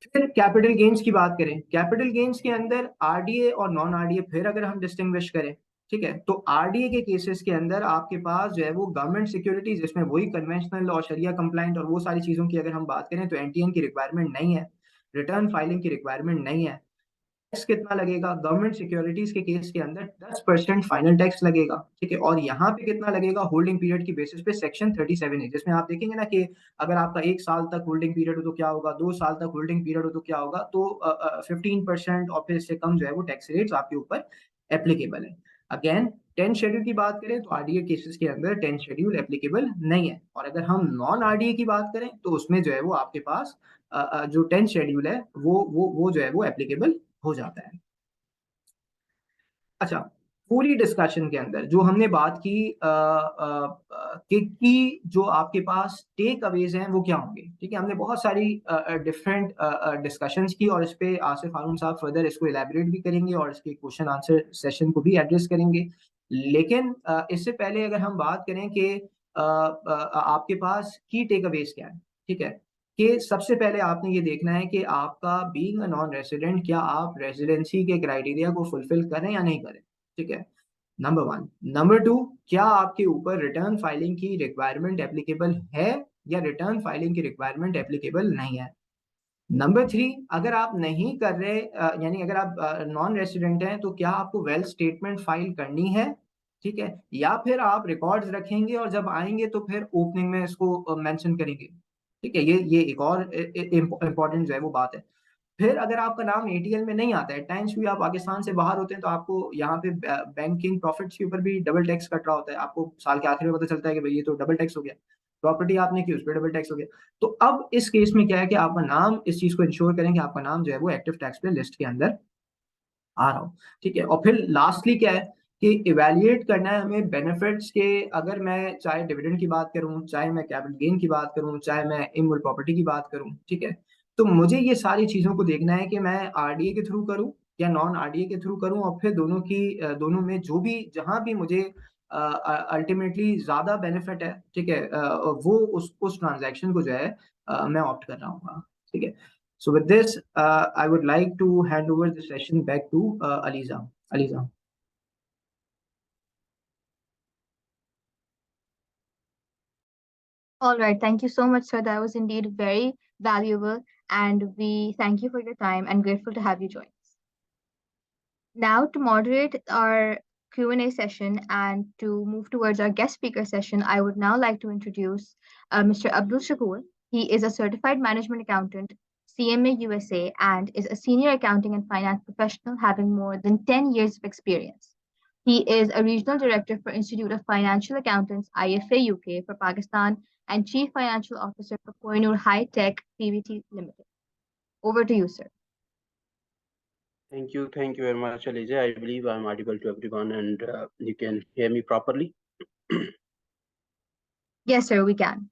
फिर कैपिटल गेन्स की बात करें, कैपिटल गेन्स के अंदर आरडीए और नॉन आरडीए फिर अगर हम डिस्टिंग्विश करें, ठीक है, तो आरडीए के केसेस के अंदर आपके पास जो है वो गवर्नमेंट सिक्योरिटी जिसमें वही कन्वेंशनल और शरिया कंप्लाइंट और वो सारी चीजों की अगर हम बात करें तो एनटीएन की रिक्वायरमेंट नहीं है, रिटर्न फाइलिंग की रिक्वायरमेंट नहीं है। टैक्स कितना लगेगा, गवर्नमेंट सिक्योरिटीज के केस के अंदर 10% फाइनल टैक्स लगेगा, ठीक है। और यहाँ पे कितना लगेगा, होल्डिंग पीरियड की बेसिस पे सेक्शन 37 है, जिसमें आप देखेंगे ना कि अगर आपका 1 साल तक होल्डिंग पीरियड हो तो क्या होगा, 2 साल तक होल्डिंग पीरियड हो तो क्या होगा, तो 15% और फिर इससे कम जो है वो टैक्स रेट्स आपके ऊपर एप्लीकेबल है। अगेन, 10 शेड्यूल की बात करें तो आरडीए केसेस के अंदर 10 शेड्यूल एप्लीकेबल नहीं है, और अगर हम नॉन आरडीए की बात करें तो उसमें जो है वो आपके पास जो 10 शेड्यूल है वो जो है वो एप्लीकेबल हो जाता है। अच्छा, पूरी डिस्कशन के अंदर जो हमने बात की कि जो आपके पास टेक अवेज हैं वो क्या होंगे, ठीक है। हमने बहुत सारी डिफरेंट डिस्कशंस की और इस पे आसिफ हारून साहब फर्दर इसको इलेबोरेट भी करेंगे और इसके क्वेश्चन आंसर सेशन को भी एड्रेस करेंगे। लेकिन इससे पहले अगर हम बात करें कि आपके पास की टेक अवेज क्या है, ठीक है, कि सबसे पहले आपने ये देखना है कि आपका बीइंग अ नॉन रेजिडेंट, क्या आप रेजिडेंसी के क्राइटेरिया को फुलफिल करें या नहीं करें, ठीक है, नंबर 1। नंबर 2, क्या आपके ऊपर रिटर्न फाइलिंग की रिक्वायरमेंट एप्लीकेबल है या रिटर्न फाइलिंग की रिक्वायरमेंट एप्लीकेबल नहीं है। नंबर 3, अगर आप नहीं कर रहे, यानी अगर आप नॉन रेजिडेंट हैं तो क्या आपको वेल्थ स्टेटमेंट फाइल करनी है, ठीक है, या फिर आप रिकॉर्ड्स रखेंगे और जब आएंगे तो फिर ओपनिंग में इसको मेंशन करेंगे, ठीक है। ये एक और इम्पोर्टेंट जो है वो बात है। फिर अगर आपका नाम एटीएल में नहीं आता है, टाइम्स भी आप पाकिस्तान से बाहर होते हैं तो आपको यहाँ पे बैंकिंग प्रॉफिट्स के ऊपर भी डबल टैक्स कट रहा होता है, आपको साल के आखिर में पता चलता है कि भाई ये तो डबल टैक्स हो गया, प्रॉपर्टी आपने की उस पर डबल टैक्स हो गया। तो अब इस केस में क्या है कि आपका नाम, इस चीज को इंश्योर करें कि आपका नाम जो है वो एक्टिव टैक्स पे लिस्ट के अंदर आ रहा हो, ठीक है। और फिर लास्टली क्या है कि इवेल्युएट करना है हमें बेनिफिट्स के, अगर मैं चाहे डिविडेंड की बात करूं, चाहे मैं कैपिटल गेन की बात करूं, चाहे मैं इमूवेबल प्रॉपर्टी की बात करूं, ठीक है, तो मुझे ये सारी चीजों को देखना है कि मैं आरडीए के थ्रू करूं या नॉन आरडीए के थ्रू करूं, और फिर दोनों में जो भी, जहां भी मुझे अल्टीमेटली ज्यादा बेनिफिट है, ठीक है, वो उस ट्रांजैक्शन को जो है मैं ऑप्ट कर रहा हूँ, ठीक है। So with this, I would like to hand over the session back to Aliza. Aliza. All right. Thank you so much, sir. That was indeed very valuable. And we thank you for your time and grateful to have you join us. Now, to moderate our Q&A session and to move towards our guest speaker session, I would now like to introduce Mr. Abdul Shakur. He is a certified management accountant, CMA USA, and is a senior accounting and finance professional having more than 10 years of experience. He is a regional director for Institute of Financial Accountants, IFA UK, for Pakistan, and chief financial officer for Kohinoor High Tech PVT Limited. Over to you, sir. Thank you very much, Aliza. I believe I'm audible to everyone and you can hear me properly. Yes, sir, we can.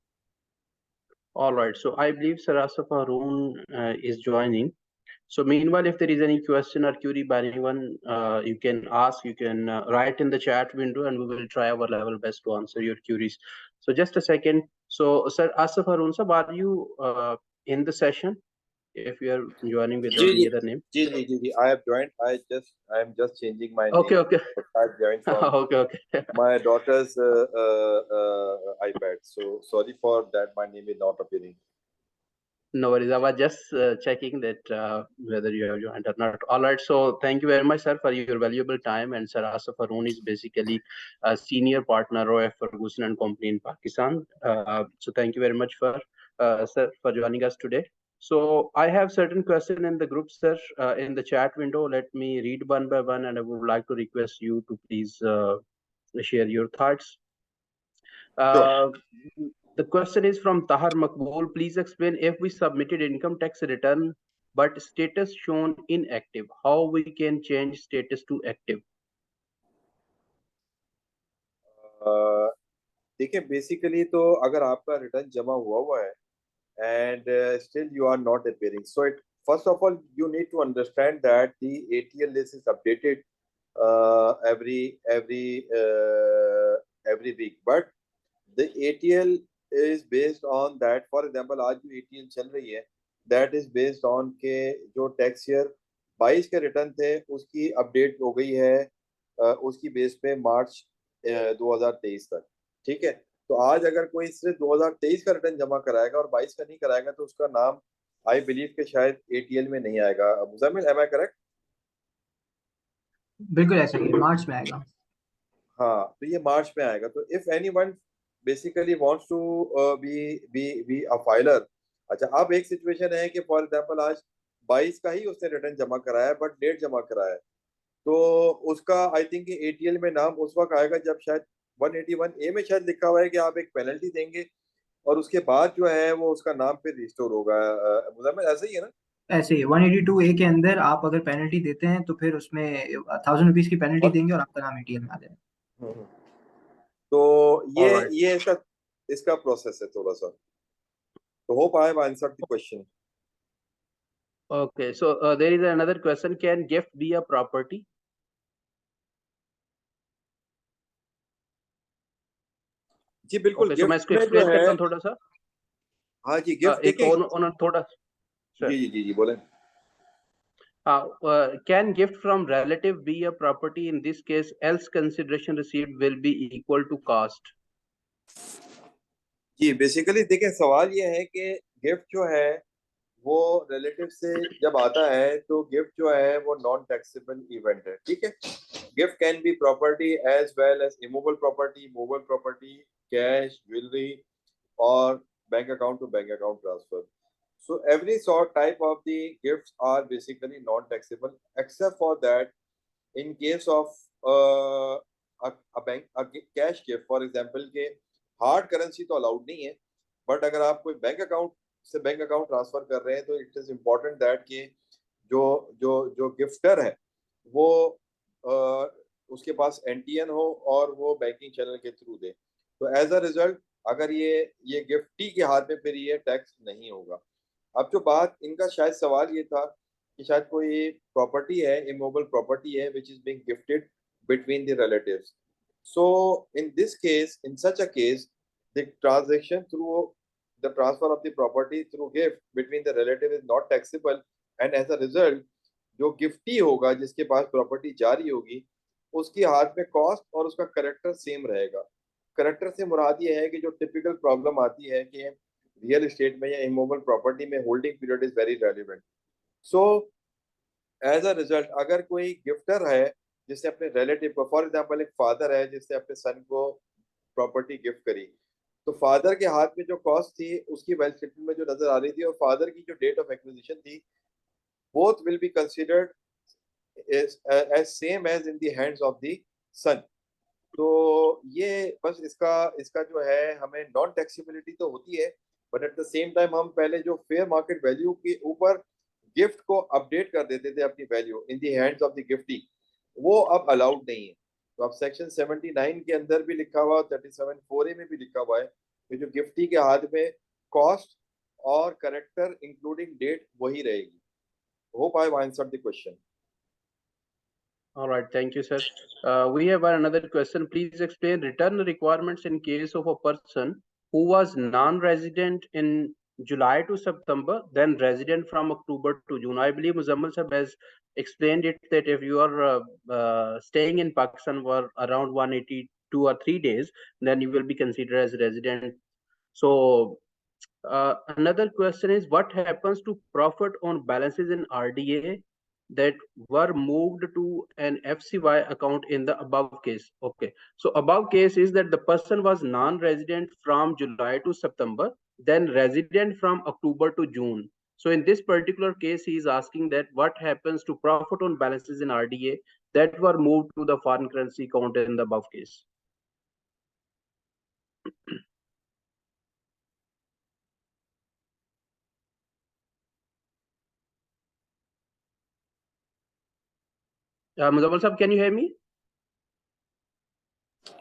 All right, so I believe Sarasaf Haroon is joining. So meanwhile, if there is any question or query by anyone, you can ask, you can write in the chat window and we will try our level best to answer your queries. So just a second. So Sir Asif Haroon, sir, are you in the session? If you are joining with any other name. I have joined. I am just changing my Okay, name. okay. I've joined from okay. my daughter's iPad. So sorry for that. My name is not appearing. No worries. I was just checking that whether you have joined or not. All right. So thank you very much, sir, for your valuable time. And Sir Asif Haroon is basically a senior partner of Ferguson and Company in Pakistan. So thank you very much sir, for joining us today. So I have certain questions in the group, sir, in the chat window. Let me read one by one, and I would like to request you to please share your thoughts. Sure. The question is from Tahar Makbul. Please explain, if we submitted income tax return but status shown inactive, how we can change status to active? देखिए basically तो अगर आपका return जमा हुआ है and still you are not appearing, so first of all you need to understand that the ATL list is updated every week, but the ATL is based on that. For example, आज जो ATL चल रही है that is based on के जो tax year 22 के return थे उसकी अपडेट हो गई है उसकी बेस पे मार्च 2023 तक, ठीक है। तो आज अगर कोई सिर्फ 2023 का रिटर्न जमा कराएगा और 22 का नहीं कराएगा तो उसका नाम आई बिलीव के शायद ATL में नहीं आएगा। Muzammil, am I correct? बिल्कुल ऐसा ही है, मार्च में आएगा। हाँ, तो ये मार्च में आएगा। तो if anyone basically wants to be a filer, अच्छा अब एक सिचुएशन है कि फॉर एग्जांपल आज 22 का ही उसने रिटर्न जमा कराया बट लेट जमा कराया है, तो उसका आई थिंक ATL में नाम उस वक्त आएगा जब शायद 181A में शायद लिखा हुआ है कि आप एक पेनल्टी देंगे और उसके बाद जो है वो उसका नाम फिर रिस्टोर होगा। मुज़म्मिल ऐसा ही है ना? ऐसे ही 182A के अंदर आप अगर पेनल्टी देते हैं तो फिर उसमें 1000 रुपीज की पेनल्टी देंगे और आपका नाम ATL में आ जाएगा। तो Alright. ये इसका प्रोसेस है थोड़ा सा। तो hope I have answered the question. Okay, so there is another question. Can gift be a property? जी बिल्कुल। Okay, so मैं इसको explain करता हूँ थोड़ा सा। हाँ जी, गिफ्ट एक और थोड़ा। जी बोलें। Can gift from relative be a property in this case, else consideration received will be equal to cost? जी बेसिकली देखिए सवाल ये है कि गिफ्ट जो है वो रिलेटिव से जब आता है तो गिफ्ट जो है वो नॉन टैक्सेबल इवेंट है, ठीक है। Gift can be property as well as immovable property, movable property, cash, jewellery और bank account to bank account transfer. So every sort type of the gifts are basically non-taxable, except for that in case of a cash gift, for example के hard currency तो allowed नहीं है, but अगर आप कोई bank account से bank account transfer कर रहे हैं तो इट इज इम्पोर्टेंट दैट कि जो जो जो गिफ्टर है वो उसके पास NTN हो और वो बैंकिंग चैनल के थ्रू दे। तो एज अ रिजल्ट अगर ये गिफ्टी के हाथ में फिर ये टैक्स नहीं होगा। अब जो बात इनका शायद सवाल ये था कि शायद कोई प्रॉपर्टी है, इमूवेबल प्रॉपर्टी है which is being gifted between the relatives. So in this case, in such a case, the transaction through the transfer of the property through gift between the relative is not taxable and as a result जो giftee होगा जिसके पास property जारी होगी उसके हाथ में cost और उसका करेक्टर सेम रहेगा। करेक्टर से मुराद ये है कि जो टिपिकल प्रॉब्लम आती है कि रियल एस्टेट में या इमूवेबल प्रॉपर्टी में holding period is very relevant. So as a result अगर कोई गिफ्टर है जिसने अपने रिलेटिव को, फॉर एग्जांपल एक फादर है जिसने अपने सन को प्रॉपर्टी गिफ्ट करी, तो फादर के हाथ में जो कॉस्ट थी उसकी वेल्थ स्टेटमेंट में जो नजर आ रही थी और फादर की जो डेट ऑफ एक्विजिशन थी, both will be considered as same as in the hands of the son. तो ये बस इसका इसका जो है हमें नॉन टैक्सेबिलिटी तो होती है, but at the same time हम पहले जो फेयर मार्केट वैल्यू के ऊपर गिफ्ट को अपडेट कर देते थे अपनी value in the hands of the Gifty, वो अब अलाउड नहीं है। तो अब सेक्शन 79 के अंदर भी लिखा हुआ, 37(4)A में भी लिखा हुआ है कि जो गिफ्टी के हाथ में कॉस्ट और करेक्टर इंक्लूडिंग डेट वही रहेगी। Hope I have answered the question. All right, thank you, sir. We have another question. Please explain return requirements in case of a person who was non-resident in July to September, then resident from October to June. I believe Muzammal Sahab has explained it that if you are staying in Pakistan for around 182 or 3 days, then you will be considered as resident. So another question is, what happens to profit on balances in RDA that were moved to an FCY account in the above case? Okay, so above case is that the person was non-resident from July to September, then resident from October to June. So in this particular case, he is asking that what happens to profit on balances in RDA that were moved to the foreign currency account in the above case. Muzammil Sahab, can you hear me?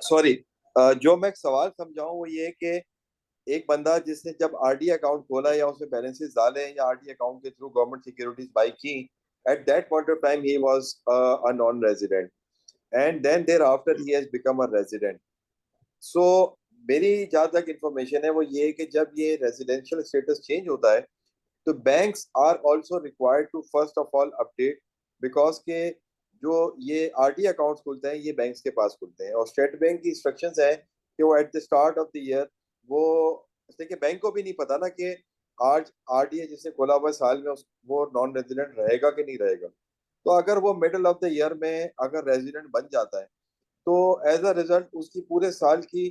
Sorry, जो मैं सवाल समझाऊं वो ये है कि एक बंदा जिसने जब आरडी अकाउंट खोला या उसमें बैलेंसेस डाले या आरडी अकाउंट के थ्रू गवर्नमेंट सिक्योरिटीज बाई की, at that point of time he was a non resident and then thereafter he has become a resident. So मेरी जहाँ तक इंफॉर्मेशन है वो ये है कि जब ये रेजिडेंशियल स्टेटस चेंज होता है तो banks are also required to first of all update, because के जो ये आरडी अकाउंट्स खुलते हैं ये बैंक्स के पास खुलते हैं और स्टेट बैंक की इंस्ट्रक्शंस है कि वो at the start of the year वो, देखिए बैंक को भी नहीं पता ना कि आज आरडीए जिसने खोला हुआ साल में वो नॉन रेजिडेंट रहेगा कि नहीं रहेगा। तो अगर वो मिडिल ऑफ द ईयर में अगर रेजिडेंट बन जाता है तो एज अ रिजल्ट उसकी पूरे साल की,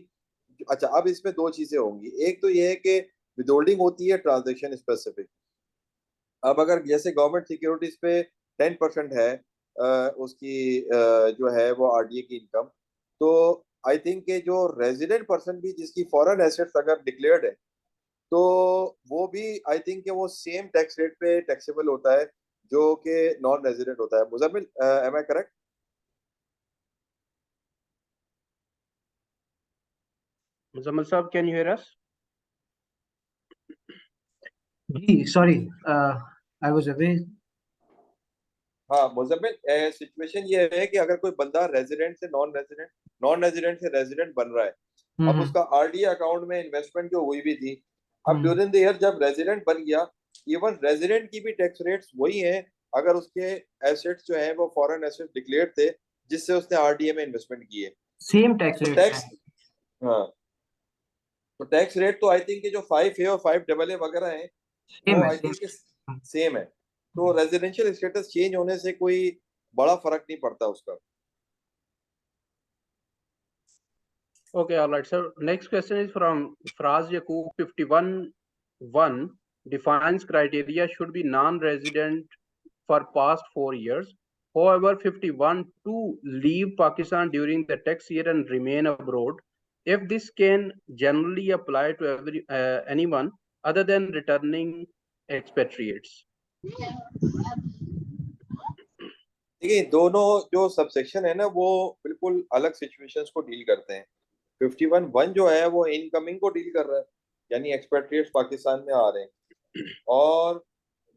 अच्छा अब इसमें दो चीजें होंगी, एक तो ये है कि विदहोल्डिंग होती है ट्रांजेक्शन स्पेसिफिक। अब अगर जैसे गवर्नमेंट सिक्योरिटीज पे 10% है उसकी जो है वो आरडीए की इनकम, तो आई थिंक के जो रेजिडेंट पर्सन भी जिसकी फॉरेन एसेट्स अगर डिक्लेयर्ड है तो वो भी आई थिंक के वो सेम टैक्स रेट पे टैक्सेबल होता है जो कि नॉन रेजिडेंट होता है। Muzammil, am I correct? Muzammil Sahab, can you hear us? Sorry, I was away. हाँ मुजम्मिल, सिचुएशन ये है कि अगर कोई बंदा रेजिडेंट से नॉन रेजिडेंट, नॉन रेजिडेंट से रेजिडेंट बन रहा है, अब उसका आरडीए अकाउंट में इन्वेस्टमेंट जो हुई भी थी, अब ड्यूरिंग द ईयर जब रेजिडेंट बन गया, इवन रेजिडेंट की भी टैक्स रेट्स वही हैं अगर उसके एसेट्स जो हैं वो फॉरेन एसेट्स डिक्लेयर्ड थे जिससे उसने आरडीए में इन्वेस्टमेंट की है, सेम टैक्स रेट। टैक्स, हाँ, तो टैक्स रेट तो आई थिंक जो 5A और 5AA वगैरह है वो आई थिंक सेम है। तो रेजिडेंशियल स्टेटस चेंज होने से कोई बड़ा फर्क नहीं पड़ता उसका। Okay, all right, sir. Next question is from Fraz Yaqub. 51(1) defines criteria should be non-resident for past 4 years. However, 51(2) leave Pakistan during the tax year and remain abroad. If this can generally apply to anyone other than returning expatriates. देखिए दोनों जो subsection है ना वो बिल्कुल अलग situations को deal करते हैं। 51(1) जो है वो इनकमिंग को डील कर रहा है, यानी एक्सपेट्रिएट्स पाकिस्तान में आ रहे हैं, और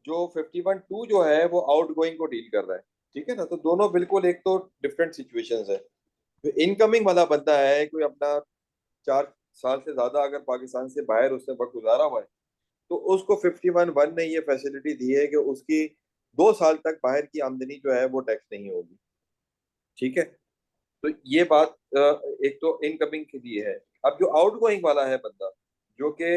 जो 51(2) जो है वो आउटगोइंग को डील कर रहा है। ठीक है ना, तो दोनों बिल्कुल एक तो डिफरेंट सिचुएशंस है। तो इनकमिंग वाला बंदा है कोई अपना 4 साल से ज्यादा अगर पाकिस्तान से बाहर उसने वक्त गुजारा हुआ है तो उसको 51(1) ने ये फैसिलिटी दी है कि उसकी 2 साल तक बाहर की आमदनी जो है वो टैक्स नहीं होगी। ठीक है, तो ये बात एक तो इनकमिंग के लिए है। अब जो आउटगोइंग वाला है बंदा जो कि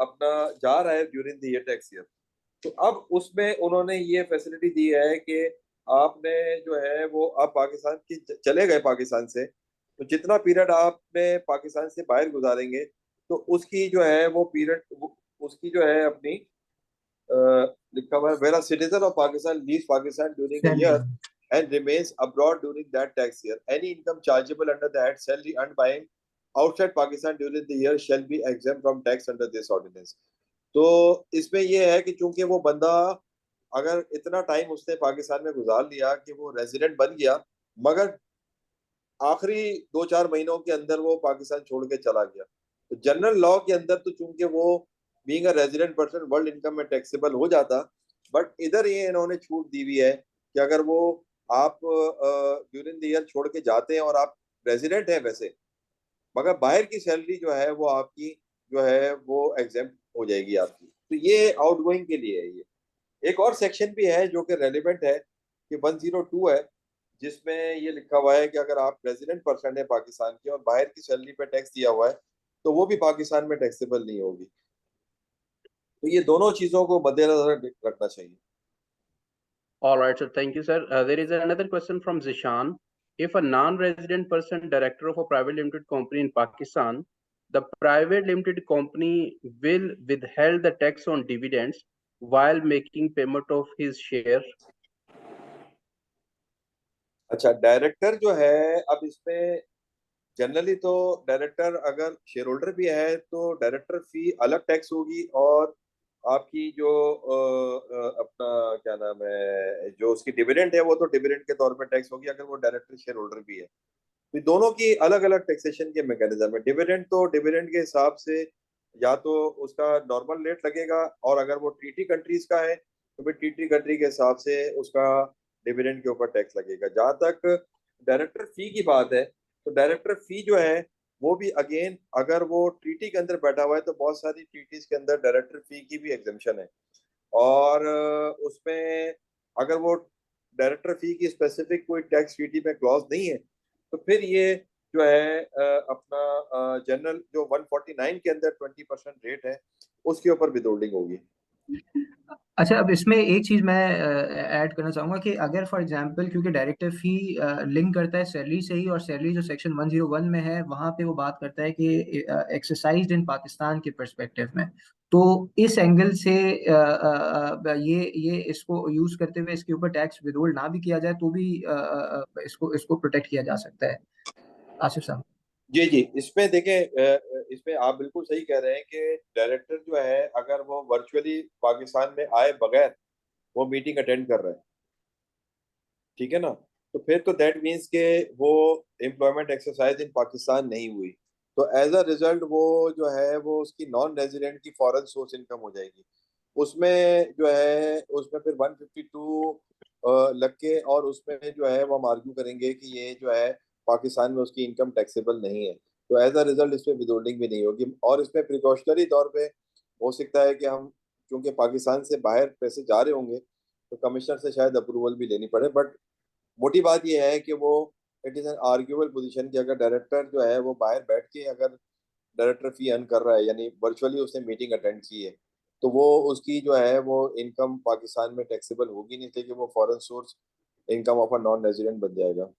अपना जा रहा है during the year tax year, तो अब उसमें उन्होंने ये फैसिलिटी दी है कि आपने जो है वो आप पाकिस्तान की चले गए पाकिस्तान से, तो जितना पीरियड आपने पाकिस्तान से बाहर गुजारेंगे तो उसकी जो है वो पीरियड उसकी जो है अपनी लिखा हुआ है where a citizen of Pakistan leaves Pakistan during a year and remains abroad during that tax year. Any income chargeable under the head salary earned by outside Pakistan during the year shall be exempt from tax under this ordinance. तो इसमें यह है कि चूंकि वो बंदा अगर इतना टाइम उसने पाकिस्तान में गुजार लिया कि वो रेजिडेंट बन गया, मगर आखिरी 2-4 महीनों के अंदर वो पाकिस्तान छोड़ के चला गया, तो जनरल लॉ के अंदर तो चूंकि वो being a resident person world income में टैक्सेबल हो जाता, बट इधर ये इन्होंने छूट दी हुई है कि अगर वो आप ड्यूरिंग द ईयर छोड़ के जाते हैं और आप रेजिडेंट हैं वैसे, मगर बाहर की सैलरी जो है वो आपकी जो है वो एग्जेम्प्ट हो जाएगी आपकी। तो ये आउटगोइंग के लिए है। ये एक और सेक्शन भी है जो कि रेलिवेंट है कि 102 है, जिसमें ये लिखा हुआ है कि अगर आप रेजिडेंट पर्सन है पाकिस्तान के और बाहर की सैलरी पे टैक्स दिया हुआ है तो वो भी पाकिस्तान में टैक्सेबल नहीं होगी। तो ये दोनों चीजों को मद्देनजर रखना चाहिए। All right, sir. Thank you, sir. There is another question from Zishan. If a non-resident person director of a private limited company in Pakistan, the private limited company will withhold the tax on dividends while making payment of his share. अच्छा, director जो है, अब इसमें generally तो director अगर share holder भी है तो डायरेक्टर फी अलग टैक्स होगी, और आपकी जो अपना क्या नाम है जो उसकी डिविडेंड है वो तो डिविडेंड के तौर पे टैक्स होगी अगर वो डायरेक्टर शेयर होल्डर भी है। तो दोनों की अलग अलग टैक्सेशन के मैकेनिज्म है। डिविडेंड तो डिविडेंड के हिसाब से या तो उसका नॉर्मल रेट लगेगा, और अगर वो टीटी कंट्रीज का है तो फिर टीटी कंट्री के हिसाब से उसका डिविडेंड के ऊपर टैक्स लगेगा। जहां तक डायरेक्टर फी की बात है, तो डायरेक्टर फी जो है वो भी अगेन अगर वो ट्रीटी के अंदर बैठा हुआ है तो बहुत सारी ट्रीटीज के अंदर डायरेक्टर फी की भी एग्जेम्पशन है, और उसमें अगर वो डायरेक्टर फी की स्पेसिफिक कोई टैक्स ट्रीटी में क्लॉज नहीं है तो फिर ये जो है अपना जनरल जो 149 के अंदर 20% रेट है उसके ऊपर विदहोल्डिंग होगी। अच्छा, अब इसमें एक चीज मैं ऐड करना चाहूंगा कि अगर फॉर एग्जांपल क्योंकि डायरेक्टर फी लिंक करता है सैलरी से ही, और सैलरी जो सेक्शन 101 में है वहां पे वो बात करता है कि एक्सरसाइज्ड इन पाकिस्तान के पर्सपेक्टिव में, तो इस एंगल से ये इसको यूज करते हुए इसके ऊपर टैक्स विदहोल्ड ना भी किया जाए तो भी इसको प्रोटेक्ट किया जा सकता है। आसिफ साहब। जी जी, इसमें देखें, इसमें आप बिल्कुल सही कह रहे हैं कि डायरेक्टर जो है अगर वो वर्चुअली पाकिस्तान में आए बगैर वो मीटिंग अटेंड कर रहे हैं, ठीक है ना, तो फिर तो दैट मीन्स के वो एम्प्लॉयमेंट एक्सरसाइज इन पाकिस्तान नहीं हुई, तो एज अ रिजल्ट वो जो है वो उसकी नॉन रेजिडेंट की फॉरेन सोर्स इनकम हो जाएगी। उसमें जो है उसमें फिर 152 लग के, और उसमें जो है वो हम आर्ग्यू करेंगे कि ये जो है पाकिस्तान में उसकी इनकम टैक्सेबल नहीं है, तो एज अ रिजल्ट इसमें विदहोल्डिंग भी नहीं होगी। और इसमें प्रिकॉशनरी तौर पे हो सकता है कि हम क्योंकि पाकिस्तान से बाहर पैसे जा रहे होंगे तो कमिश्नर से शायद अप्रूवल भी लेनी पड़े, बट मोटी बात यह है कि वो इट इज एन आर्ग्यूबल पोजीशन कि अगर डायरेक्टर जो है वो बाहर बैठ के अगर डायरेक्टर फी अर्न कर रहा है, यानी वर्चुअली उसने मीटिंग अटेंड की है, तो वो उसकी जो है वो इनकम पाकिस्तान में टैक्सेबल होगी नहीं, लेकिन वो foreign source income of a non resident बन जाएगा।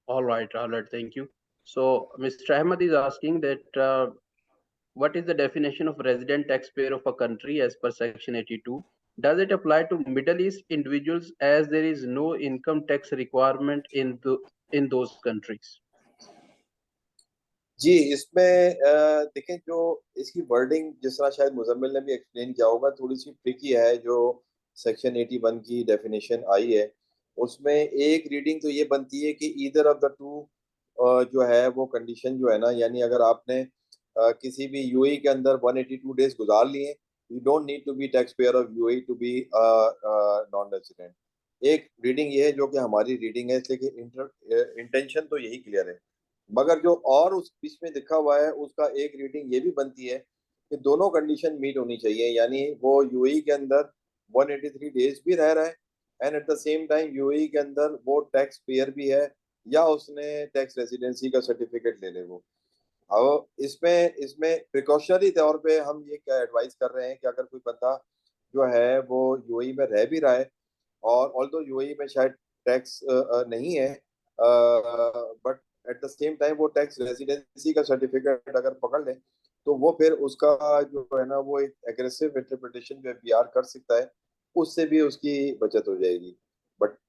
All right, thank you. So, Mr. Ahmed is asking that what is the definition of resident taxpayer of a country as per Section 82? Does it apply to Middle East individuals as there is no income tax requirement in those countries? जी, इसमें देखें जो इसकी wording जिस तरह शायद मुजम्मिल ने भी explain किया होगा थोड़ी सी ट्रिकी है। जो सेक्शन 81 की डेफिनेशन आई है उसमें एक रीडिंग तो ये बनती है कि ईदर ऑफ द टू जो है वो कंडीशन जो है ना, यानी अगर आपने किसी भी यूएई के अंदर 182 डेज गुजार लिए, you don't need to be tax payer of UAE to be non resident. एक रीडिंग ये है जो कि हमारी रीडिंग है, इसलिए कि इंटेंशन तो यही क्लियर है। मगर जो और उस बीच में लिखा हुआ है उसका एक रीडिंग ये भी बनती है कि दोनों कंडीशन मीट होनी चाहिए, यानी वो यूएई के अंदर 183 डेज भी रह रहा है and at the same time UAE के अंदर वो टैक्स पेयर भी है, या उसने टैक्स रेजिडेंसी का सर्टिफिकेट ले ले वो। अब इसमें इसमें प्रिकॉशनरी तौर पे हम ये क्या एडवाइस कर रहे हैं कि अगर कोई बंदा जो है वो यूएई में रह भी रहा है, और ऑल्दो यूएई में शायद टैक्स नहीं है, but at the same time वो टैक्स रेजिडेंसी का सर्टिफिकेट अगर पकड़ ले, तो वो फिर उसका जो है ना वो एक एग्रेसिव इंटरप्रिटेशन जो पीआर कर सकता है, उससे भी उसकी बचत हो जाएगी। बट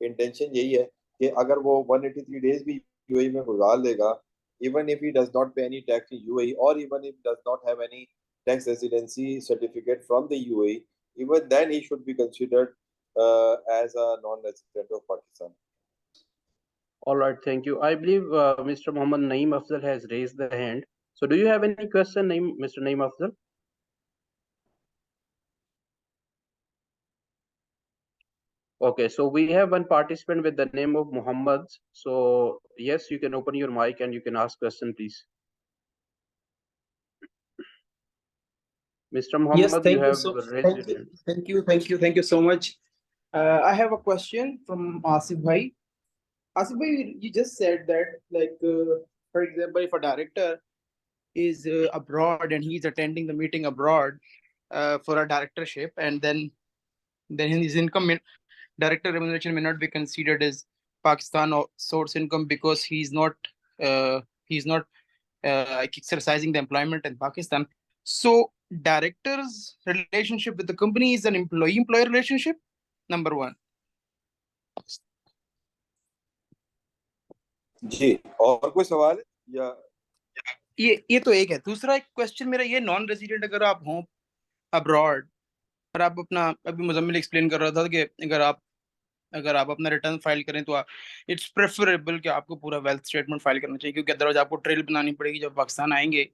इंटेंशन यही है कि अगर वो 183 डेज भी यूएई में गुजार लेगा, even if he does not pay any tax in UAE, or even if does not have any tax residency certificate from the UAE, even then he should be considered as a non-resident of Pakistan. All right, thank you. I believe Mr. Muhammad Naeem Afzal has raised the hand. So do you have any question, Mr. Naeem Afzal? Okay, so we have one participant with the name of Muhammad. So yes, you can open your mic and you can ask question, please. Mr. Muhammad, Yes, you thank you have so raised your hand. thank you so much. I have a question from Asif Bhai. Asif Bhai, you just said that, like, for example, if a director is abroad and he's attending the meeting abroad for a directorship, and then his director remuneration may not be considered as Pakistan or source income, because he's not exercising the employment in Pakistan. So director's relationship with the company is an employee-employer relationship, number one. जी, और कोई सवाल है या? ये तो एक है। दूसरा एक क्वेश्चन मेरा ये, नॉन रेजिडेंट अगर आप हो अब्रॉड और आप अपना, अभी मुजम्मिल एक्सप्लेन कर रहा था कि अगर आप अपना रिटर्न फाइल करें तो इट्स प्रेफरेबल कि आपको पूरा वेल्थ स्टेटमेंट फाइल करना चाहिए, क्योंकि अदरवाइज आपको ट्रेल बनानी पड़ेगी। जब पाकिस्तान आएंगे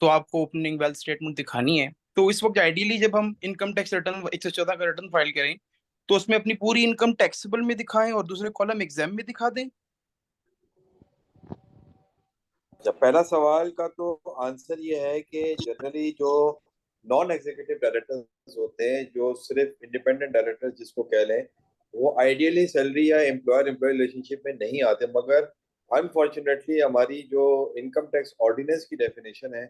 तो आपको ओपनिंग वेल्थ स्टेटमेंट दिखानी है। तो इस वक्त आइडियली जब हम इनकम टैक्स रिटर्न 114 का रिटर्न फाइल करें तो उसमें अपनी पूरी इनकम टैक्सेबल में दिखाएं और दूसरे कॉलम एग्जाम में दिखा दें। जब पहला सवाल का तो आंसर ये है कि जनरली जो नॉन एग्जीक्यूटिव डायरेक्टर्स होते हैं, जो सिर्फ इंडिपेंडेंट डायरेक्टर जिसको कह लें, वो आइडियली सैलरी या एम्प्लॉयर एम्प्लॉय रिलेशनशिप में नहीं आते, मगर अनफॉर्चुनेटली हमारी जो इनकम टैक्स ऑर्डिनेंस की डेफिनेशन है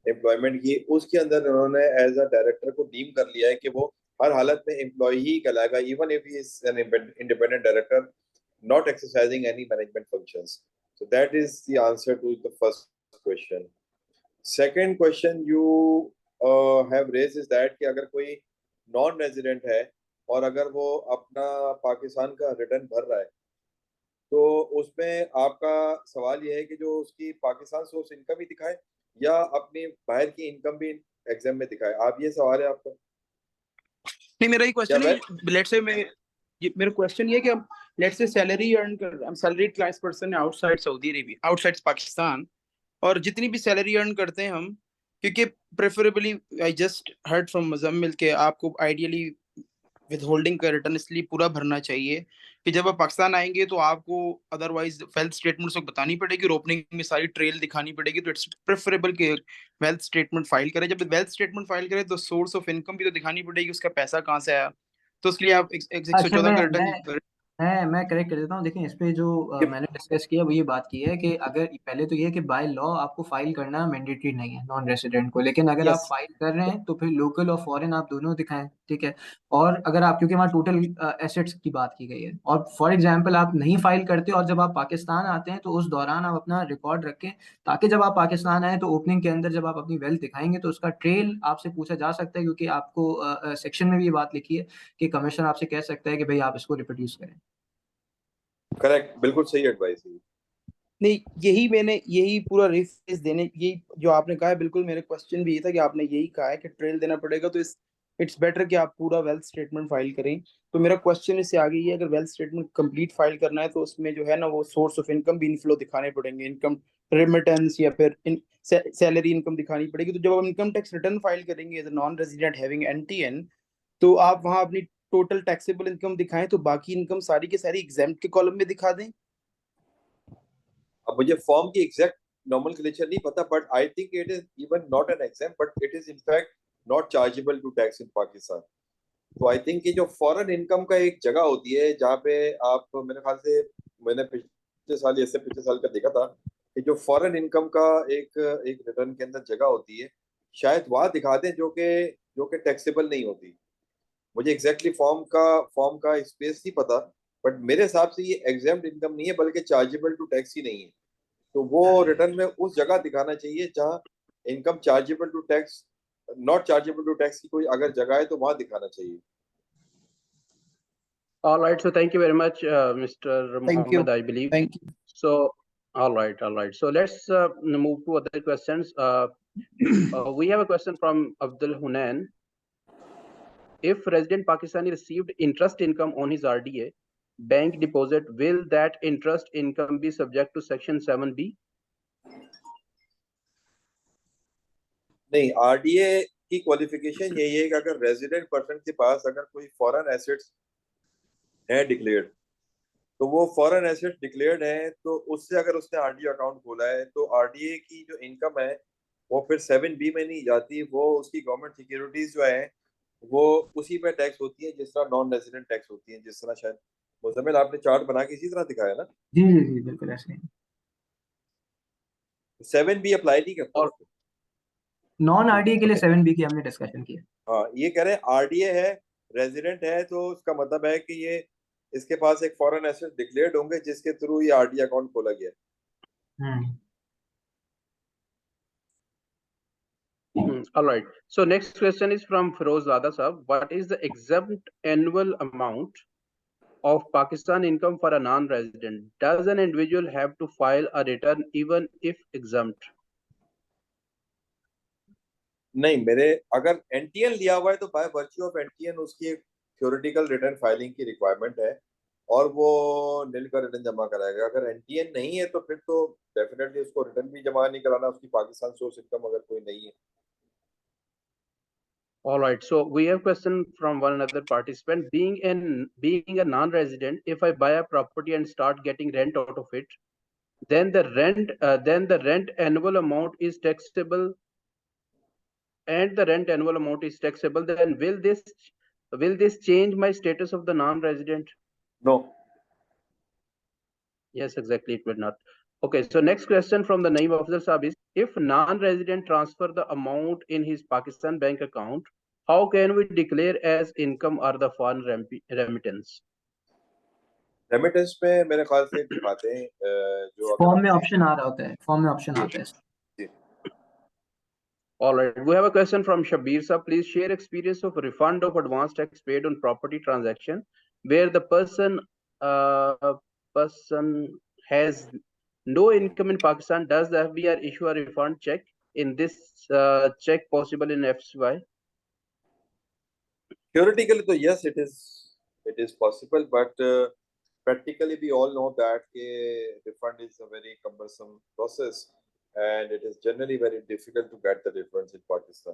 एम्प्लॉयमेंट की, उसके अंदर उन्होंने एज अ डायरेक्टर को डीम कर लिया है कि वो हर हालत में एम्प्लॉय ही कहलाएगा, even if he is an independent director not exercising any management functions. So that is the answer to the first question. Second question you have raised is that कि अगर कोई नॉन रेजिडेंट है और अगर वो अपना पाकिस्तान का रिटर्न भर रहा है, तो उसमें आपका सवाल ये है कि जो उसकी पाकिस्तान सोर्स इनकम ही दिखाए या अपनी बाहर की इनकम भी एग्जाम में दिखाए, आप ये सवाल है आपका? नहीं, मेरा ये क्वेश्चन है, लेट्स से मेरा क्वेश्चन ये कि हम लेट्स से सैलरी अर्न कर, हम सैलरीड क्लास पर्सन है outside Saudi Arabia, outside Pakistan, और जितनी भी सैलरी अर्न करते हैं हम, क्योंकि preferably I just heard from Muzammil के आपको आइडियली विद होल्डिंग का रिटर्न इसलिए पूरा भरना चाहिए कि जब आप पाकिस्तान आएंगे तो आपको अदरवाइज वेल्थ स्टेटमेंट बतानी पड़ेगी और ओपनिंग में सारी ट्रेल दिखानी पड़ेगी। तो इट्स प्रेफरेबल कि वेल्थ स्टेटमेंट फाइल करें। जब वेल्थ स्टेटमेंट फाइल करें तो सोर्स ऑफ इनकम भी तो दिखानी पड़ेगी, उसका पैसा कहाँ से आया। तो उसके लिए आप 114 का रिटर्न। मैं करेक्ट कर देता हूँ। देखिए, इस पे जो मैंने डिस्कस किया वो ये बात की है कि अगर पहले तो ये है कि बाय लॉ आपको फाइल करना मैंडेटरी नहीं है नॉन रेसिडेंट को, लेकिन अगर आप यस, फाइल कर रहे हैं तो फिर लोकल और फॉरेन आप दोनों दिखाएं, ठीक है। और अगर आप, क्योंकि वहाँ टोटल एसेट्स की बात की गई है, और फॉर एग्जांपल आप नहीं फाइल करते और जब आप पाकिस्तान आते हैं तो उस दौरान आप अपना रिकॉर्ड रखें, ताकि जब आप पाकिस्तान आए तो ओपनिंग के अंदर जब आप अपनी वेल्थ दिखाएंगे तो उसका ट्रेल आपसे पूछा जा सकता है, क्योंकि आपको सेक्शन में भी ये बात लिखी है कि कमिश्नर आपसे कह सकता है कि भाई आप इसको रिप्रोड्यूस करें। करेक्ट, बिल्कुल सही एडवाइस है। नहीं, यही पूरा रिफ्रेश देने, यही जो आपने कहा है, बिल्कुल मेरे क्वेश्चन भी ये था कि आपने यही कहा है कि ट्रेल देना पड़ेगा, तो इट्स बेटर कि आप पूरा वेल्थ स्टेटमेंट फाइल करें। तो मेरा क्वेश्चन इससे आगे ये है, अगर वेल्थ स्टेटमेंट कंप्लीट फाइल करना है तो उसमें जो है ना वो सोर्स ऑफ इनकम भी इनफ्लो दिखाने पड़ेंगे, इनकम रेमिटेंस या फिर सैलरी इनकम दिखानी पड़ेगी। तो जब आप इनकम टैक्स रिटर्न फाइल करेंगे as a non resident having NTN, तो आप वहां अपनी टोटल टैक्सेबल इनकम दिखाएं, तो बाकी इनकम सारी की सारी एग्जाम्प्ट के कॉलम में दिखा दें। अब मुझे फॉर्म की एग्जैक्ट नॉमेनक्लेचर नहीं पता, but I think it is even not an exam, but it is in fact not chargeable to tax in Pakistan. तो आई थिंक ये जो फॉरेन इनकम का एक जगह होती है जहाँ पे आप, मेरे ख्याल से मैंने पिछले साल या इससे पिछले साल का देखा था कि जो फॉरेन इनकम का एक एक रिटर्न के अंदर जगह होती है, शायद वहां दिखा दें जो कि टैक्सेबल नहीं होती। मुझे एग्जैक्टली फॉर्म का स्पेस नहीं पता, बट मेरे हिसाब से ये एग्जेम्प्ट इनकम नहीं है बल्कि चार्जेबल टू टैक्स ही नहीं है। तो वो रिटर्न में उस जगह दिखाना चाहिए जहां income chargeable to tax, not chargeable to tax की कोई अगर जगह है तो वहां दिखाना चाहिए। All right, so thank you very much, Mr. Thank you. Mohammed, I believe. Thank you. So, all right. So let's move to other questions. We have a question from Abdul Hunan. If resident Pakistani received interest income on his RDA bank deposit, will that interest income be subject to Section 7B? नहीं, RDA की qualification यही है कि अगर resident person के पास अगर कोई foreign assets है डिक्लेयर्ड, तो वो फॉरेन एसेट्स डिक्लेयर्ड है तो उससे अगर उसने आरडीए अकाउंट खोला है तो आरडीए की जो इनकम है वो फिर 7B में नहीं जाती, वो उसकी गवर्नमेंट सिक्योरिटीज जो है वो उसी पे टैक्स होती है जिस तरह नॉन रेजिडेंट टैक्स होती है, जिस तरह शायद मुजम्मिल आपने चार्ट बना के इसी तरह दिखाया ना। जी जी जी बिल्कुल ऐसे ही। 7B अप्लाई नहीं करता और उसको। नॉन आरडीए के लिए Okay. 7B की हमने डिस्कशन की है। हाँ, ये कह रहे हैं आरडीए है, रेजिडेंट है, तो उसका मतलब है कि ये इसके पास एक फॉरेन एसेट डिक्लेयर्ड होंगे जिसके थ्रू ये आरडीए अकाउंट खोला गया। All right. So next question is from Feroz Zada Sahab. What is the exempt annual amount of Pakistan income for a non-resident? Does an individual have to file a return even if exempt? नहीं, मेरे अगर NTN लिया हुआ है तो by virtue of NTN उसकी एक theoretical return filing की रिक्वायरमेंट है और वो नील का रिटर्न जमा कराएगा। अगर एनटीएन नहीं है तो फिर तो डेफिनेटली उसको रिटर्न भी जमा नहीं कराना, उसकी पाकिस्तान सोर्स इनकम अगर कोई नहीं है। All right. So we have question from one another participant. Being a non-resident, if I buy a property and start getting rent out of it, then the rent annual amount is taxable, and the rent annual amount is taxable. Then will this change my status of the non-resident? No. Yes, exactly. It will not. Okay. So next question from the Naeem Officer Sahab is: if non-resident transfer the amount in his Pakistan bank account, how can we declare as income or the foreign remittance? Remittance में मेरे ख्याल से दिखाते हैं जो form अगर में option आ रहा होता है, फॉर्म में ऑप्शन आता है। All right, we have a question from Shabir Sir. Please share experience of refund of advance tax paid on property transaction where the person has no income in Pakistan. Does the FBR issue a refund check? In this check possible in FCY? theoretically तो yes it is possible, but practically we all know that refund is a very cumbersome process and it is generally very difficult to get the refunds in Pakistan.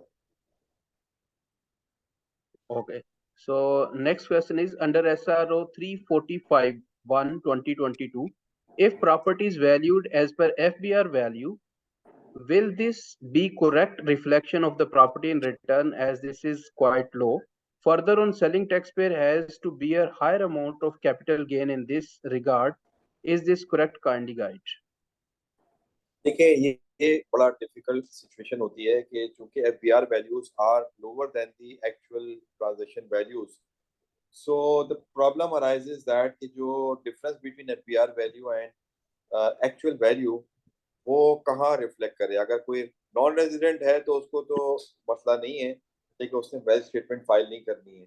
Okay. So next question is under SRO 345/1/2022. If property is valued as per FBR value, will this be correct reflection of the property in return as this is quite low? Further on, selling taxpayer has to bear higher amount of capital gain in this regard. Is this correct? Kindly guide. देखिए ये बड़ा difficult situation होती है कि चूंकि FBR values are lower than the actual transaction values, so the problem arises that कि जो difference between FBR value and actual value वो कहाँ रिफ्लेक्ट करे। अगर कोई नॉन रेजिडेंट है तो उसको तो मसला नहीं है, लेकिन उसने वेल्थ स्टेटमेंट फाइल नहीं करनी है।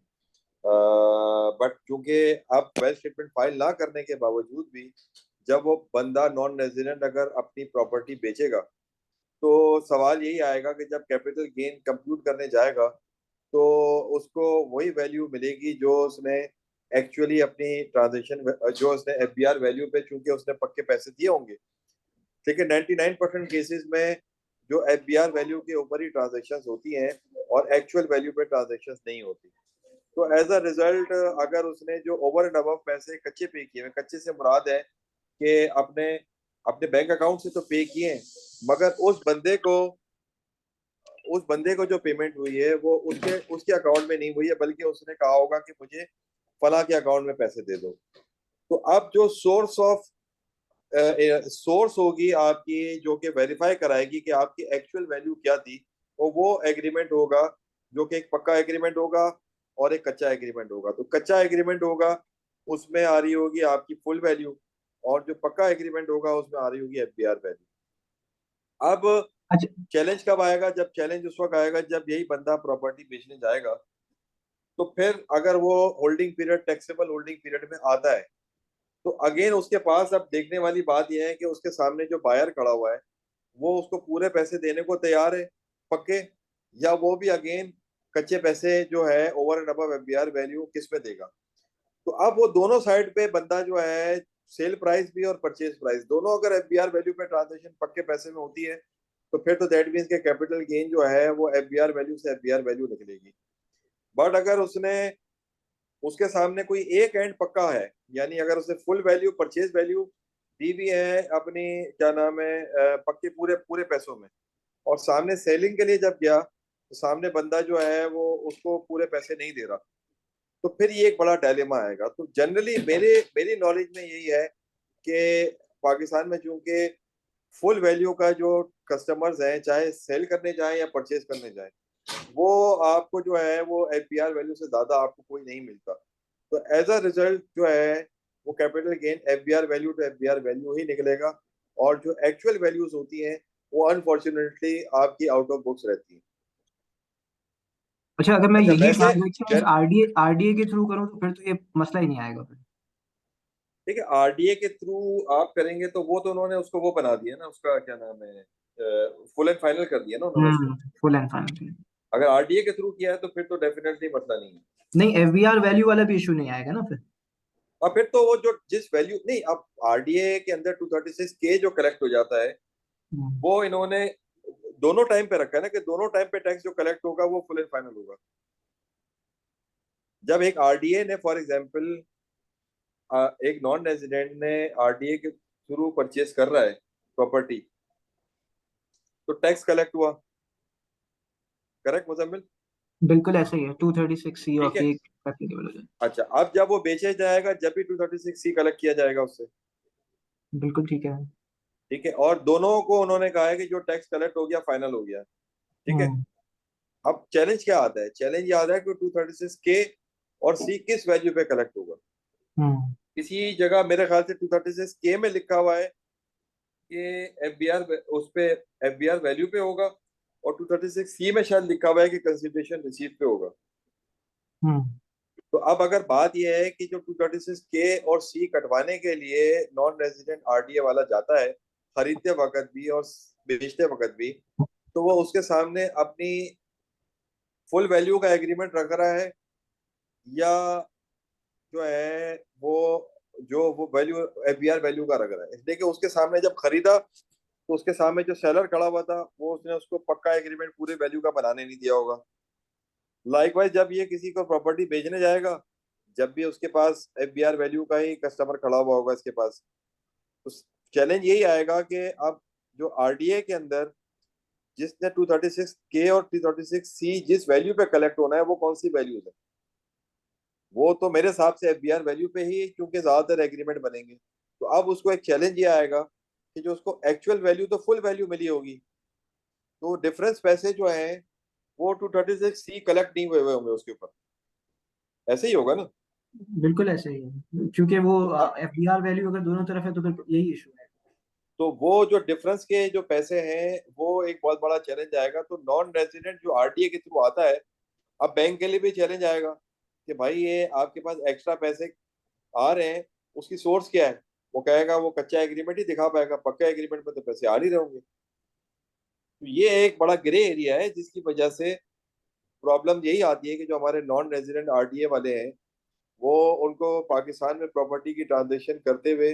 बट चूंकि अब वेल्थ स्टेटमेंट फाइल ना करने के बावजूद भी जब वो बंदा नॉन रेजिडेंट अगर अपनी प्रॉपर्टी बेचेगा तो सवाल यही आएगा कि जब कैपिटल गेन कंप्यूट करने जाएगा तो उसको वही वैल्यू मिलेगी जो उसने एक्चुअली अपनी ट्रांजेक्शन जो उसने एफबीआर वैल्यू पे, चूंकि उसने पक्के पैसे दिए होंगे। लेकिन 99% केसेस में जो एफबीआर वैल्यू के ऊपर ही ट्रांजेक्शंस होती हैं और एक्चुअल वैल्यू पे ट्रांजेक्शंस नहीं होती। तो एज अ रिजल्ट अगर उसने जो ओवर एंड अबव पैसे कच्चे पे किए, कच्चे से मुराद है कि अपने अपने बैंक अकाउंट से तो पे किए, मगर उस बंदे को जो पेमेंट हुई है वो उसके अकाउंट में नहीं हुई है, बल्कि उसने कहा होगा कि मुझे फला के अकाउंट में पैसे दे दो। तो अब जो सोर्स ऑफ सोर्स होगी आपकी जो कि वेरीफाई कराएगी कि आपकी एक्चुअल वैल्यू क्या थी, और वो एग्रीमेंट होगा जो कि एक पक्का एग्रीमेंट होगा और एक कच्चा एग्रीमेंट होगा। तो कच्चा एग्रीमेंट होगा उसमें आ रही होगी आपकी फुल वैल्यू, और जो पक्का एग्रीमेंट होगा उसमें आ रही होगी एफबीआर वैल्यू। अब अच्छा। चैलेंज कब आएगा? जब चैलेंज उस वक्त आएगा जब यही बंदा प्रॉपर्टी बेचने जाएगा, तो फिर अगर वो holding period, taxable holding period में आता है, तो अगेन उसके पास अब देखने वाली बात यह है कि उसके सामने जो बायर खड़ा हुआ है वो उसको पूरे पैसे देने को तैयार है पक्के, या वो भी अगेन कच्चे पैसे जो है over and above FBR value किस पे देगा। तो अब वो दोनों साइड पे बंदा जो है, सेल प्राइस भी और परचेज प्राइस दोनों, अगर एफबीआर वैल्यू पे ट्रांजेक्शन पक्के पैसे में होती है, तो फिर तो दैट मीन्स के कैपिटल गेन जो है वो एफबीआर वैल्यू से एफबीआर वैल्यू निकलेगी। बट अगर उसने, उसके सामने कोई एक एंड पक्का है, यानी अगर उसने फुल वैल्यू, परचेज वैल्यू दी भी है अपनी, क्या नाम है, पक्के पूरे पूरे पैसों में, और सामने सेलिंग के लिए जब गया तो सामने बंदा जो है वो उसको पूरे पैसे नहीं दे रहा, तो फिर ये एक बड़ा डायलेमा आएगा। तो जनरली मेरी नॉलेज में यही है कि पाकिस्तान में चूंकि फुल वैल्यू का जो कस्टमर्स हैं, चाहे सेल करने जाएं या परचेज करने जाएं, वो आपको जो है वो एफबीआर वैल्यू से ज्यादा आपको कोई नहीं मिलता। तो एज अ रिजल्ट जो है वो capital gain FBR value to FBR value ही निकलेगा, और जो एक्चुअल वैल्यूज होती हैं वो अनफॉर्चुनेटली आपकी आउट ऑफ बुक्स रहती हैं। अच्छा, अगर मैं अच्छा यही वैसे ट्रांजेक्शन आरडीए के थ्रू करूँ तो फिर तो ये मसला ही नहीं आएगा फिर। ठीक है, आरडीए के थ्रू आप करेंगे तो वो तो उन्होंने उसको वो बना दिया ना, उसका क्या नाम है, फुल एंड फाइनल कर दिया ना उन्होंने उसको। Full and final. अगर आरडीए के थ्रू किया है तो फिर तो डेफिनेटली मसला नहीं है। नहीं, एफबीआर वैल्यू वाला भी इशू नहीं आएगा ना फिर। और फिर तो वो जो जिस वैल्यू नहीं, अब आरडीए के अंदर 236 के जो कलेक्ट हो जाता है, हम्म। वो इन्होंने दोनों टाइम पे रखा है ना, कि दोनों टाइम पे टैक्स जो कलेक्ट होगा वो फुल एंड फाइनल होगा। जब एक आरडीए ने फॉर एग्जांपल, एक नॉन रेजिडेंट ने आरडीए के थ्रू परचेज कर रहा है प्रॉपर्टी, तो टैक्स कलेक्ट हुआ, करेक्ट मुजम्मिल? बिल्कुल ऐसा ही है, 236C ठीक ऑफ है। एक एप्लीकेबल हो जाए। अच्छा, अब जब वो बेचे जाएगा जब भी 236C कलेक्ट किया जाएगा उससे, बिल्कुल ठीक है। ठीक है, और दोनों को उन्होंने कहा है कि जो टैक्स कलेक्ट हो गया फाइनल हो गया, ठीक है। हम्म। अब चैलेंज क्या आता है? चैलेंज ये आता है कि 236 के और सी किस वैल्यू पे कलेक्ट होगा। हम्म। किसी जगह मेरे ख्याल से 236 के में लिखा हुआ है कि एफबीआर उस पे एफबीआर वैल्यू पे होगा, और 236 सी में शायद लिखा हुआ है कि कंसिडरेशन रिसीट पे होगा। हम्म। तो अब अगर बात यह है कि जो 236 के और सी कटवाने के लिए नॉन रेजिडेंट आरडीए वाला जाता है खरीदते वक्त भी और बेचते वक्त भी, तो वो उसके सामने अपनी फुल वैल्यू का एग्रीमेंट रख रहा है, या जो है वो जो वो वैल्यू एफबीआर वैल्यू का रख रहा है। इसलिए कि उसके सामने जब खरीदा तो उसके सामने जो सेलर खड़ा हुआ था वो उसने उसको पक्का एग्रीमेंट पूरे वैल्यू का बनाने नहीं दिया होगा। लाइकवाइज जब ये किसी को प्रॉपर्टी बेचने जाएगा, जब भी उसके पास एफबीआर वैल्यू का ही कस्टमर खड़ा हुआ होगा इसके पास, तो चैलेंज यही आएगा कि अब जो आरडीए के अंदर जिसने 236 के और 236 सी जिस वैल्यू पे कलेक्ट होना है वो कौन सी वैल्यूज है, वो तो मेरे हिसाब से एफबीआर वैल्यू पे ही क्योंकि ज्यादातर एग्रीमेंट बनेंगे। तो अब उसको एक चैलेंज ये आएगा कि जो उसको एक्चुअल वैल्यू तो फुल वैल्यू मिली होगी, तो डिफरेंस पैसे जो है वो 236 सी कलेक्ट नहीं हुए हुए होंगे उसके ऊपर। ऐसे ही होगा ना? बिल्कुल ऐसे ही है, क्योंकि वो तो एफडीआर वैल्यू अगर दोनों तरफ है तो फिर यही इशू है। तो वो जो डिफरेंस के जो पैसे हैं वो एक बहुत बड़ा चैलेंज आएगा। तो नॉन रेजिडेंट जो आरटीए के थ्रू आता है, अब बैंक के लिए भी चैलेंज आएगा कि भाई ये आपके पास एक्स्ट्रा पैसे आ रहे हैं, उसकी सोर्स क्या है? वो कहेगा वो कच्चा एग्रीमेंट ही दिखा पाएगा, पक्का एग्रीमेंट में तो पैसे आ नहीं रहे होंगे। तो ये एक बड़ा ग्रे एरिया है जिसकी वजह से प्रॉब्लम यही आती है कि जो हमारे नॉन रेजिडेंट आरटीए वाले हैं वो, उनको पाकिस्तान में प्रॉपर्टी की ट्रांजेक्शन करते हुए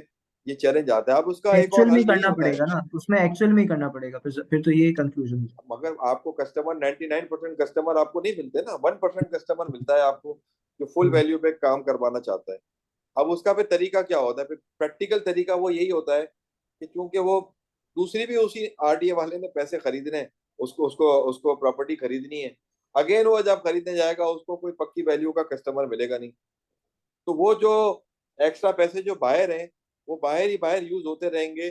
ये चैलेंज आता है। अब उसका एक एक्चुअल और में हल ही यही करना होता है, पड़ेगा ना, उसमें एक्चुअल में ही करना पड़ेगा, फिर तो ये कंक्लूजन है। मगर आपको कस्टमर 99% कस्टमर आपको नहीं मिलते ना, 1% कस्टमर मिलता है आपको जो फुल हम्म। वैल्यू पे काम करवाना चाहता है। अब उसका फिर तरीका क्या होता है? फिर प्रैक्टिकल तरीका वो यही होता है कि चूंकि वो दूसरी भी उसी आरडीए वाले ने पैसे खरीदने हैं, उसको उसको उसको प्रॉपर्टी खरीदनी है, अगेन वो जब खरीदने जाएगा उसको कोई पक्की वैल्यू का कस्टमर मिलेगा नहीं। तो वो जो एक्स्ट्रा पैसे जो बाहर हैं वो बाहर ही बाहर यूज होते रहेंगे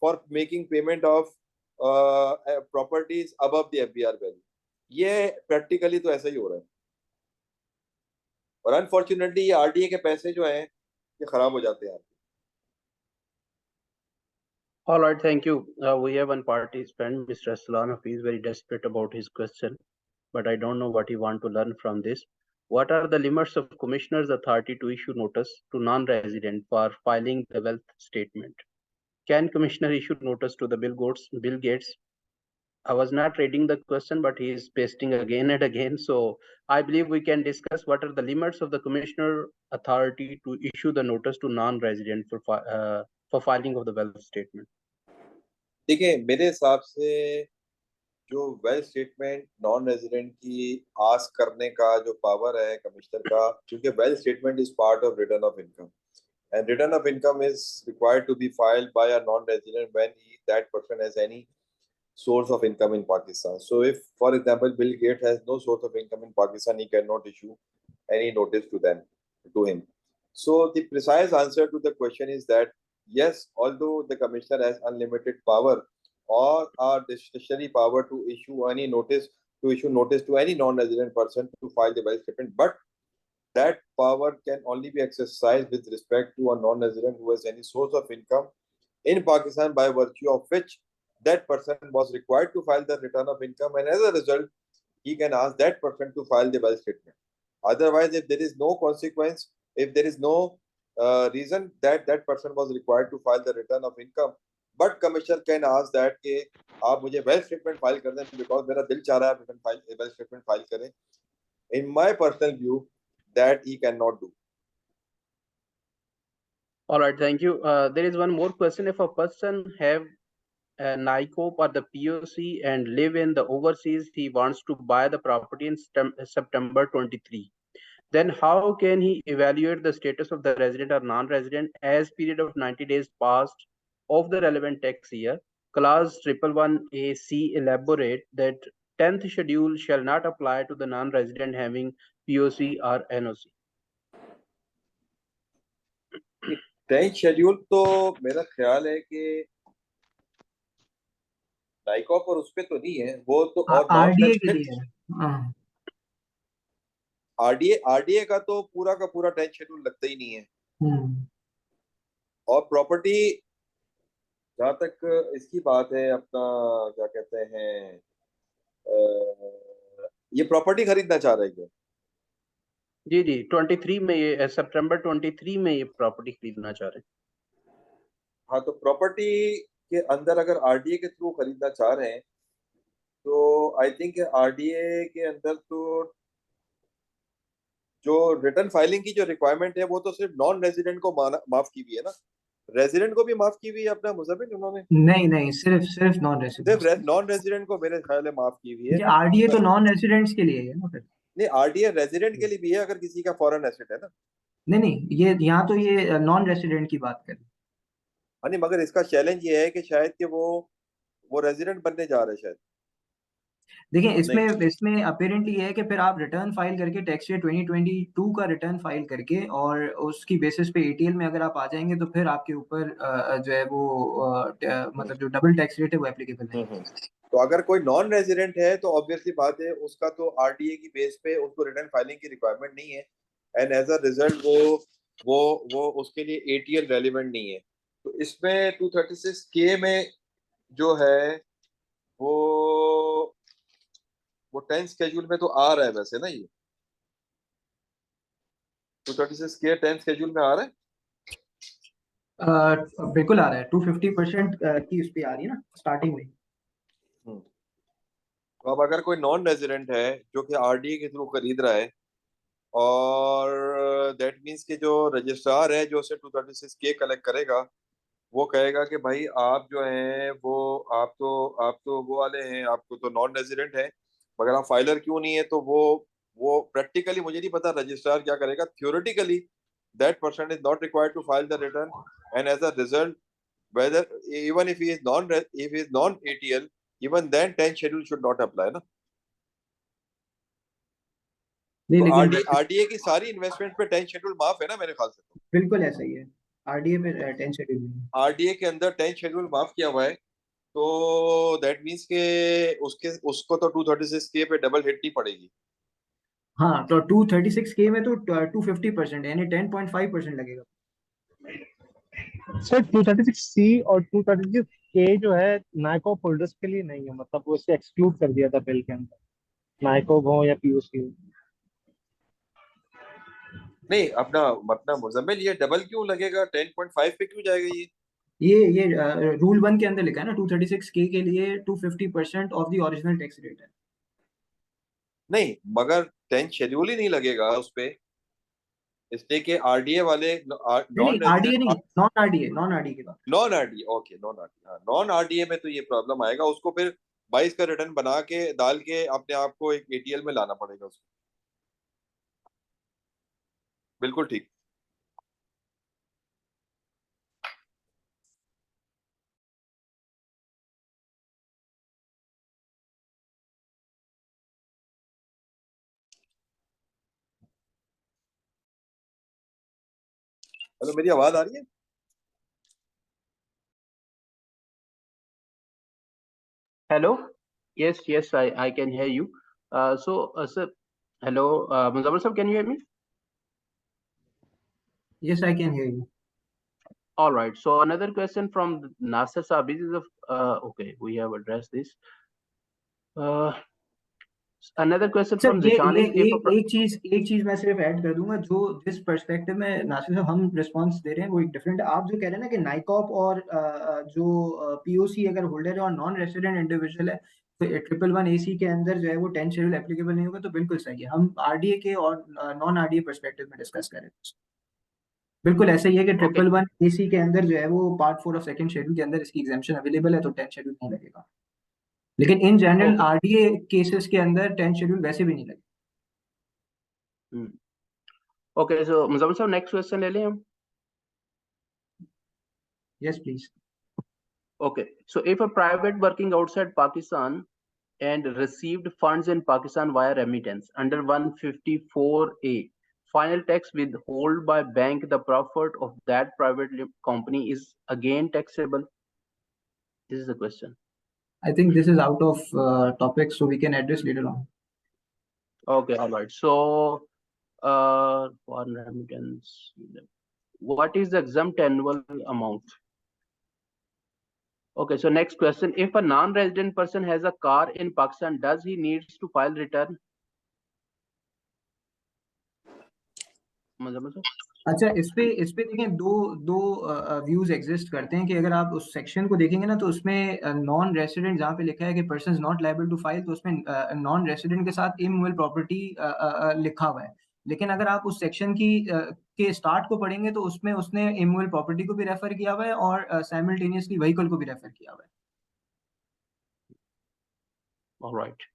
for making payment of properties above the FBR value. ये प्रैक्टिकली तो ऐसा ही हो रहा है, और अनफॉर्चुनेटली ये आरडीए के पैसे जो हैं ये खराब हो जाते हैं। All right, thank you. We have one participant, Mr. Aslan. He is very desperate about his question, but I don't know what he want to learn from this. What are the limits of commissioner's authority to issue notice to non-resident for filing the wealth statement? Can commissioner issue notice to the Bill Gates? I was not reading the question, but he is pasting again and again. So I believe we can discuss what are the limits of the commissioner authority to issue the notice to non-resident for filing of the wealth statement. देखिए, मेरे हिसाब से जो wealth statement non resident की ask करने का जो power है कमिश्नर का, क्योंकि wealth statement is part of return of income, and return of income is required to be filed by a non-resident when that person has any source of income in Pakistan. So if, for example, Bill Gates has no source of income in Pakistan, he cannot issue any notice to him. So the precise answer to the question is that yes, although the commissioner has unlimited power or a discretionary power to issue notice to any non-resident person to file the wealth statement, but that power can only be exercised with respect to a non-resident who has any source of income in Pakistan by virtue of which that person was required to file the return of income, and as a result, he can ask that person to file the wealth statement. Otherwise, if there is no consequence, if there is no reason that that person was required to file the return of income, but commissioner can ask that कि आप मुझे wealth statement file कर दें because मेरा दिल चाह रहा है wealth statement file करें. In my personal view, that he cannot do. All right, thank you. There is one more question. If a person have a NICOP or the POC and live in the overseas, he wants to buy the property in September 23. Then how can he evaluate the status of the resident or non-resident as period of 90 days passed of the relevant tax year? Clause 111AC elaborate that 10th schedule shall not apply to the non-resident having POC or NOC. 10th schedule तो मेरा ख्याल है कि NICOP और उस पे तो नहीं है, वो तो और आरडीए के लिए है। आरडीए का तो पूरा का पूरा 10th शेड्यूल लगता ही नहीं है। और प्रॉपर्टी जहां तक इसकी बात है, अपना क्या कहते हैं, ये प्रॉपर्टी खरीदना चाह रहे हैं? जी 23 में ये सितंबर 23 में ये प्रॉपर्टी खरीदना चाह रहे हैं। हाँ, तो प्रॉपर्टी के अंदर अगर आरडीए के थ्रू खरीदना चाह रहे हैं तो आई थिंक आरडीए के अंदर तो जो रिटर्न फाइलिंग की जो रिक्वायरमेंट है वो तो सिर्फ नॉन रेजिडेंट को माफ की हुई है ना, रेजिडेंट को भी माफ की हुई है अपना मुज़ब्बिन उन्होंने? नहीं, सिर्फ नॉन रेजिडेंट, सिर्फ नॉन रेजिडेंट को मेरे ख्याल है माफ की हुई है। आरडीए तो नॉन रेजिडेंट्स के लिए है ना फिर? नहीं, आरडीए रेजिडेंट के लिए भी है अगर किसी का फॉरेन एसेट है ना। नहीं, ये यहाँ तो ये नॉन रेजिडेंट की बात करें। नहीं, मगर इसका चैलेंज ये है कि शायद कि वो रेजिडेंट बनने जा रहे हैं शायद। देखिए, इसमें अपीरेंटली ये है कि फिर आप रिटर्न फाइल करके टैक्स ईयर 2022 का रिटर्न फाइल करके और उसकी बेसिस पे एटीएल में अगर आप आ जाएंगे तो फिर आपके ऊपर जो है वो मतलब जो डबल टैक्स रेट है वो एप्लीकेबल है। तो अगर कोई नॉन रेजिडेंट है तो ऑब्वियसली बात है उसका तो आरटीए की बेस पे उसको रिटर्न फाइलिंग की रिक्वायरमेंट नहीं है, एंड एज अ रिजल्ट वो उसके लिए एटीएल रेलिवेंट नहीं है। तो इसमें 236K में जो है वो 10th स्केड्यूल में तो आ रहा है वैसे ना, ये 236K 10th स्केड्यूल में आ रहा है। बिल्कुल आ रहा है, 250% की उस पे आ रही है ना स्टार्टिंग में। तो अब अगर कोई नॉन रेजिडेंट है जो कि आरडीए के थ्रू खरीद रहा है और दैट मींस कि जो रजिस्ट्रार है जो उसे 236K कलेक्ट करेगा वो कहेगा कि भाई आप जो हैं वो आप तो वो वाले हैं, आपको तो नॉन रेजिडेंट है मगर आप फाइलर क्यों नहीं है, तो वो प्रैक्टिकली मुझे नहीं पता रजिस्ट्रार क्या करेगा। Theoretically that person is not required to file the return, and as a result whether even if he is non ATL, even then 10th schedule should not apply ना। तो आरडीए की सारी investment पे 10th schedule माफ है ना मेरे ख्याल से। बिल्कुल ऐसा ही है। आरडीए में 10 शेड्यूल आरडीए के अंदर 10 शेड्यूल माफ किया हुआ है, तो दैट मीन्स के उसको तो 236K पे डबल हिट नहीं पड़ेगी। हाँ, तो 236K में तो 250% यानी 10.5% लगेगा। सर 236C और 236K जो है नाइकॉप होल्डर्स के लिए नहीं है, मतलब वो इसे एक्सक्लूड कर दिया था बिल के अंदर, नाइकॉप हो या पीओसी हो। नहीं, अपना अपना मुजम्मिल, ये डबल क्यों लगेगा? 10.5 पे क्यों जाएगा ये? ये रूल 1 के अंदर लिखा है ना, 236K के लिए 250% of the original tax rate है। नहीं, मगर 10 शेड्यूल ही नहीं लगेगा उस पे, इसलिए कि आरडीए वाले नहीं, नॉन आरडीए नहीं, रेजिडेंट, नॉन आरडीए की बात। Non RDA, okay, non RDA, हाँ, नॉन आरडीए में तो ये प्रॉब्लम आएगा, उसको फिर 22 का रिटर्न बना के डाल के अपने आप को एक एटीएल में लाना पड़ेगा उसको। बिल्कुल ठीक। हेलो, मेरी आवाज आ रही है? Hello. Yes, yes, I can hear you. Sir, hello, Muzammil sir, can you hear me? Yes, I can hear you. All right. So another question from Nasser Sabis is okay, we have addressed this. Another question sir from ये Zishan is if एक चीज मैं सिर्फ add कर दूंगा, जो जिस perspective में नासिर साहब हम रिस्पांस दे रहे हैं वो एक डिफरेंट है। आप जो कह रहे हैं ना कि नाइकॉप और जो पीओसी अगर होल्डर है और नॉन रेसिडेंट इंडिविजुअल है, तो 111AC के अंदर जो है वो 10 शेड्यूल एप्लीकेबल नहीं होगा, तो बिल्कुल सही है। हम आरडीए के और नॉन आरडीए पर्सपेक्टिव में डिस्कस कर रहे हैं। बिल्कुल ऐसा ही है कि okay, 111AC के अंदर जो है वो पार्ट 4 ऑफ सेकंड शेड्यूल के अंदर इसकी एग्जाम्पशन अवेलेबल है, तो 10 शेड्यूल नहीं लगेगा। लेकिन in general okay. RDA cases के अंदर 10 शेड्यूल वैसे भी नहीं लगेगा। Okay, so Muzammil sir, next question ले लें हम. Yes, please. Okay, so if a private working outside Pakistan and received funds in Pakistan via remittance under 154A, final tax withhold by bank, the profit of that private company is again taxable? This is the question. I think this is out of topic, so we can address later on. Okay, all right. So, foreign remittance, what is the exempt annual amount? Okay, so next question. If a non-resident person has a car in Pakistan, does he needs to file return? Muzammil sir? अच्छा, इस पे देखें, दो views exist करते हैं कि अगर आप उस सेक्शन को देखेंगे ना, तो उसमें नॉन रेसिडेंट जहाँ पे लिखा है कि person not liable to file, तो उसमें नॉन रेसिडेंट के साथ इमूवेबल प्रॉपर्टी लिखा हुआ है। लेकिन अगर आप उस सेक्शन के स्टार्ट को पढ़ेंगे तो उसमें उसने इमूवेबल प्रॉपर्टी को भी रेफर किया हुआ है और साइमल्टेनियसली व्हीकल को भी रेफर किया हुआ है। All right.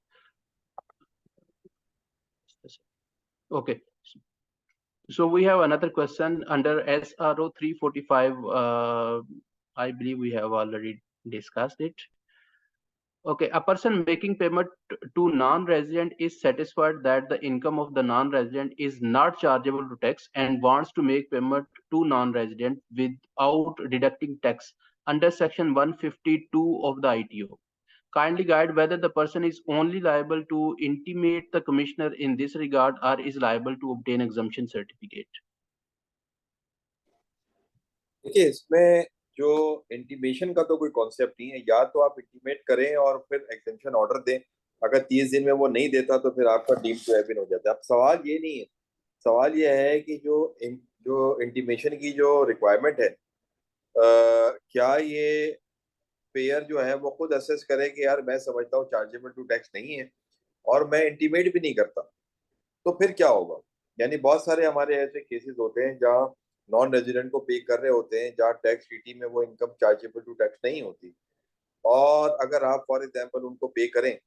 Okay. So we have another question under SRO 345. I believe we have already discussed it. Okay, a person making payment to non-resident is satisfied that the income of the non-resident is not chargeable to tax and wants to make payment to non-resident without deducting tax under section 152 of the ITO. Kindly guide whether the person is only liable to intimate the commissioner in this regard or is liable to obtain exemption certificate. देखिए, इसमें जो intimation का तो कोई concept नहीं है, या तो आप इंटीमेट करें और फिर एग्जेम्पशन ऑर्डर दें। अगर 30 दिन में वो नहीं देता तो फिर आपका डीम टू हैव बीन हो जाता है। अब सवाल ये नहीं है, सवाल ये है कि जो इंटीमेशन की जो रिक्वायरमेंट है, क्या ये पेयर जो है वो खुद असेस करे कि यार मैं समझता हूँ चार्जेबल टू टैक्स नहीं है और मैं इंटीमेट भी नहीं करता, तो फिर क्या होगा? यानी बहुत सारे हमारे ऐसे केसेस होते हैं जहाँ नॉन रेजिडेंट को पे कर रहे होते हैं, जहाँ टैक्स ट्रीटी में वो इनकम चार्जेबल टू टैक्स नहीं होती, और अगर आप फॉर एग्जांपल उनको पे करें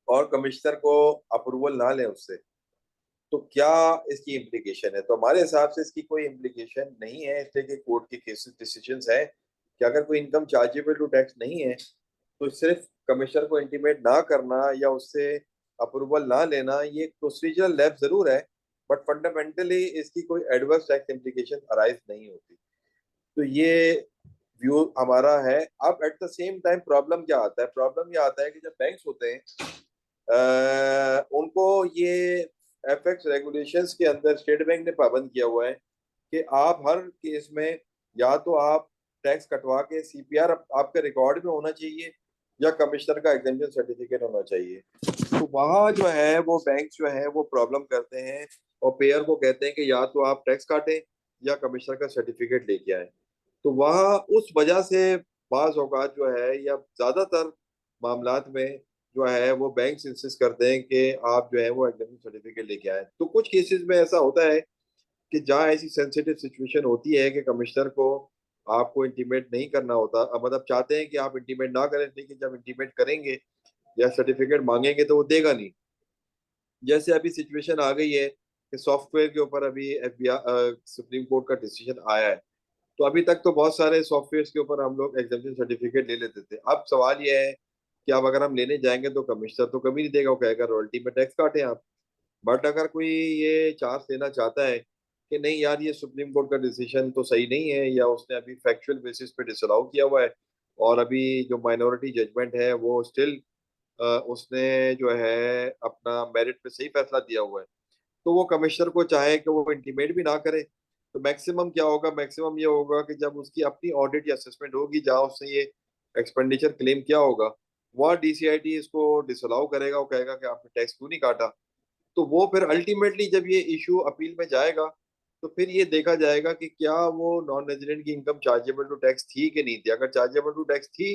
और कमिश्नर को अप्रूवल ना लें उससे, तो क्या इसकी इम्प्लीकेशन है? तो हमारे हिसाब से इसकी कोई इम्प्लीकेशन नहीं है, इसलिए कि कोर्ट के केसेस डिसीजंस है कि अगर कोई इनकम चार्जेबल टू टैक्स नहीं है तो सिर्फ कमिश्नर को इंटीमेट ना करना या उससे अप्रूवल ना लेना, ये प्रोसीजरल लैप जरूर है, बट फंडामेंटली इसकी कोई एडवर्स टैक्स इम्प्लीकेशन अराइज नहीं होती। तो ये व्यू हमारा है। अब at the same time problem क्या आता है? प्रॉब्लम ये आता है कि जब बैंक्स होते हैं उनको ये एफएक्स रेगुलेशंस के अंदर स्टेट बैंक ने पाबंद किया हुआ है कि आप हर केस में या तो आप टैक्स कटवा के सीपीआर आपके रिकॉर्ड में होना चाहिए या कमिश्नर का एग्जेम्पशन सर्टिफिकेट होना चाहिए। तो वहाँ जो है वो बैंक जो है वो प्रॉब्लम करते हैं और पेयर को कहते हैं कि या तो आप टैक्स काटें या कमिश्नर का सर्टिफिकेट लेके आए। तो वहाँ उस वजह से बाज औकात जो है या ज्यादातर मामलात में जो है वो बैंक इंसिस्ट करते हैं कि आप जो है वो एग्जामिनेशन सर्टिफिकेट लेके आए। तो कुछ केसेस में ऐसा होता है कि जहाँ ऐसी सेंसिटिव सिचुएशन होती है कि कमिश्नर को आपको इंटीमेट नहीं करना होता, मतलब चाहते हैं कि आप इंटीमेट ना करें, लेकिन जब इंटीमेट करेंगे या सर्टिफिकेट मांगेंगे तो वो देगा नहीं। जैसे अभी सिचुएशन आ गई है कि सॉफ्टवेयर के ऊपर अभी एफबीआई सुप्रीम कोर्ट का डिसीजन आया है। तो अभी तक तो बहुत सारे सॉफ्टवेयर के ऊपर हम लोग एग्जामिनेशन सर्टिफिकेट ले लेते थे। अब सवाल यह है कि अब अगर हम लेने जाएंगे तो कमिश्नर तो कभी नहीं देगा, वो कहेगा रॉयल्टी में टैक्स काटें आप। बट अगर कोई ये चांस लेना चाहता है कि नहीं यार ये सुप्रीम कोर्ट का डिसीजन तो सही नहीं है या उसने अभी फैक्चुअल बेसिस पे डिसअलाउ किया हुआ है और अभी जो माइनॉरिटी जजमेंट है वो स्टिल उसने जो है अपना मेरिट पे सही फैसला दिया हुआ है, तो वो कमिश्नर को चाहे कि वो इंटीमेट भी ना करे। तो मैक्सिमम क्या होगा? मैक्सिमम ये होगा कि जब उसकी अपनी ऑडिट या असेसमेंट होगी जहां उसने ये एक्सपेंडिचर क्लेम किया होगा, वहाँ डीसीआईटी इसको डिसअलाउ करेगा, वो कहेगा कि आपने टैक्स क्यों नहीं काटा। तो वो फिर अल्टीमेटली जब ये इशू अपील में जाएगा तो फिर ये देखा जाएगा कि क्या वो नॉन रेजिडेंट की इनकम चार्जेबल टू टैक्स थी कि नहीं थी। अगर चार्जेबल टू टैक्स थी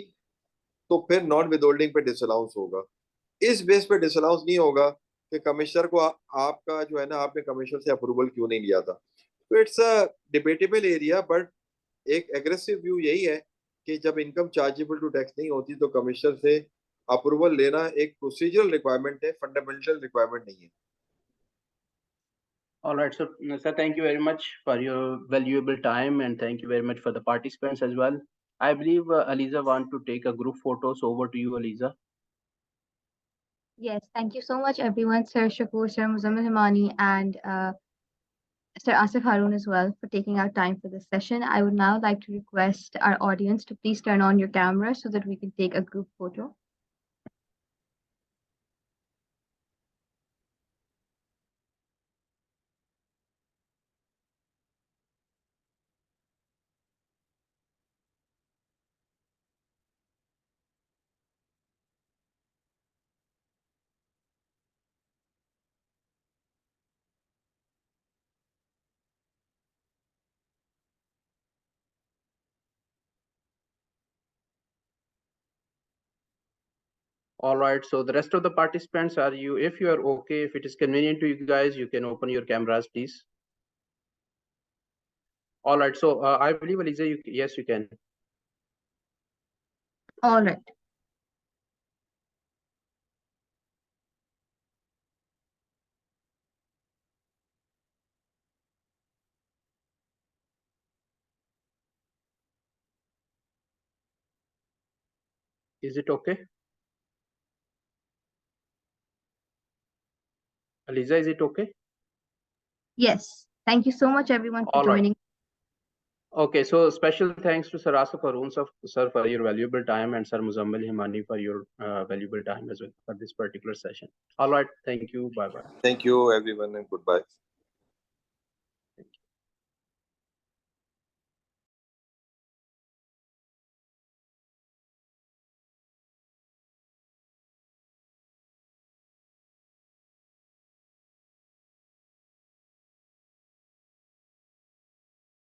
तो फिर नॉन विदहोल्डिंग पे डिसअलाउंस होगा। इस बेस पे डिसअलाउंस नहीं होगा कि कमिश्नर को आपका जो है ना, आपने कमिश्नर से अप्रूवल क्यों नहीं लिया था। तो it's a debatable area, but एक एग्रेसिव व्यू यही है कि जब इनकम चार्जेबल टू टैक्स नहीं होती तो कमिश्नर से अप्रूवल लेना एक प्रोसीजरल रिक्वायरमेंट है, फंडामेंटल रिक्वायरमेंट नहीं है। All right, so sir, thank you very much for your valuable time and thank you very much for the participants as well. I believe Aliza want to take a group photo, so over to you, Aliza. Yes, thank you so much, everyone, Sir Shakur, Sir Muzammil Himani, and Sir Asif Harun as well for taking out time for this session. I would now like to request our audience to please turn on your camera so that we can take a group photo. All right, so the rest of the participants, are you, if you are okay, if it is convenient to you guys, you can open your cameras, please. All right, so I believe, Aliza, yes, you can. All right. Is it okay? Aliza, is it okay? Yes. Thank you so much, everyone, for All right. joining. Okay, so special thanks to Sir Asif Harun, sir, for your valuable time, and Sir Muzammil Himani for your valuable time as well for this particular session. All right, thank you. Bye-bye. Thank you everyone and goodbye.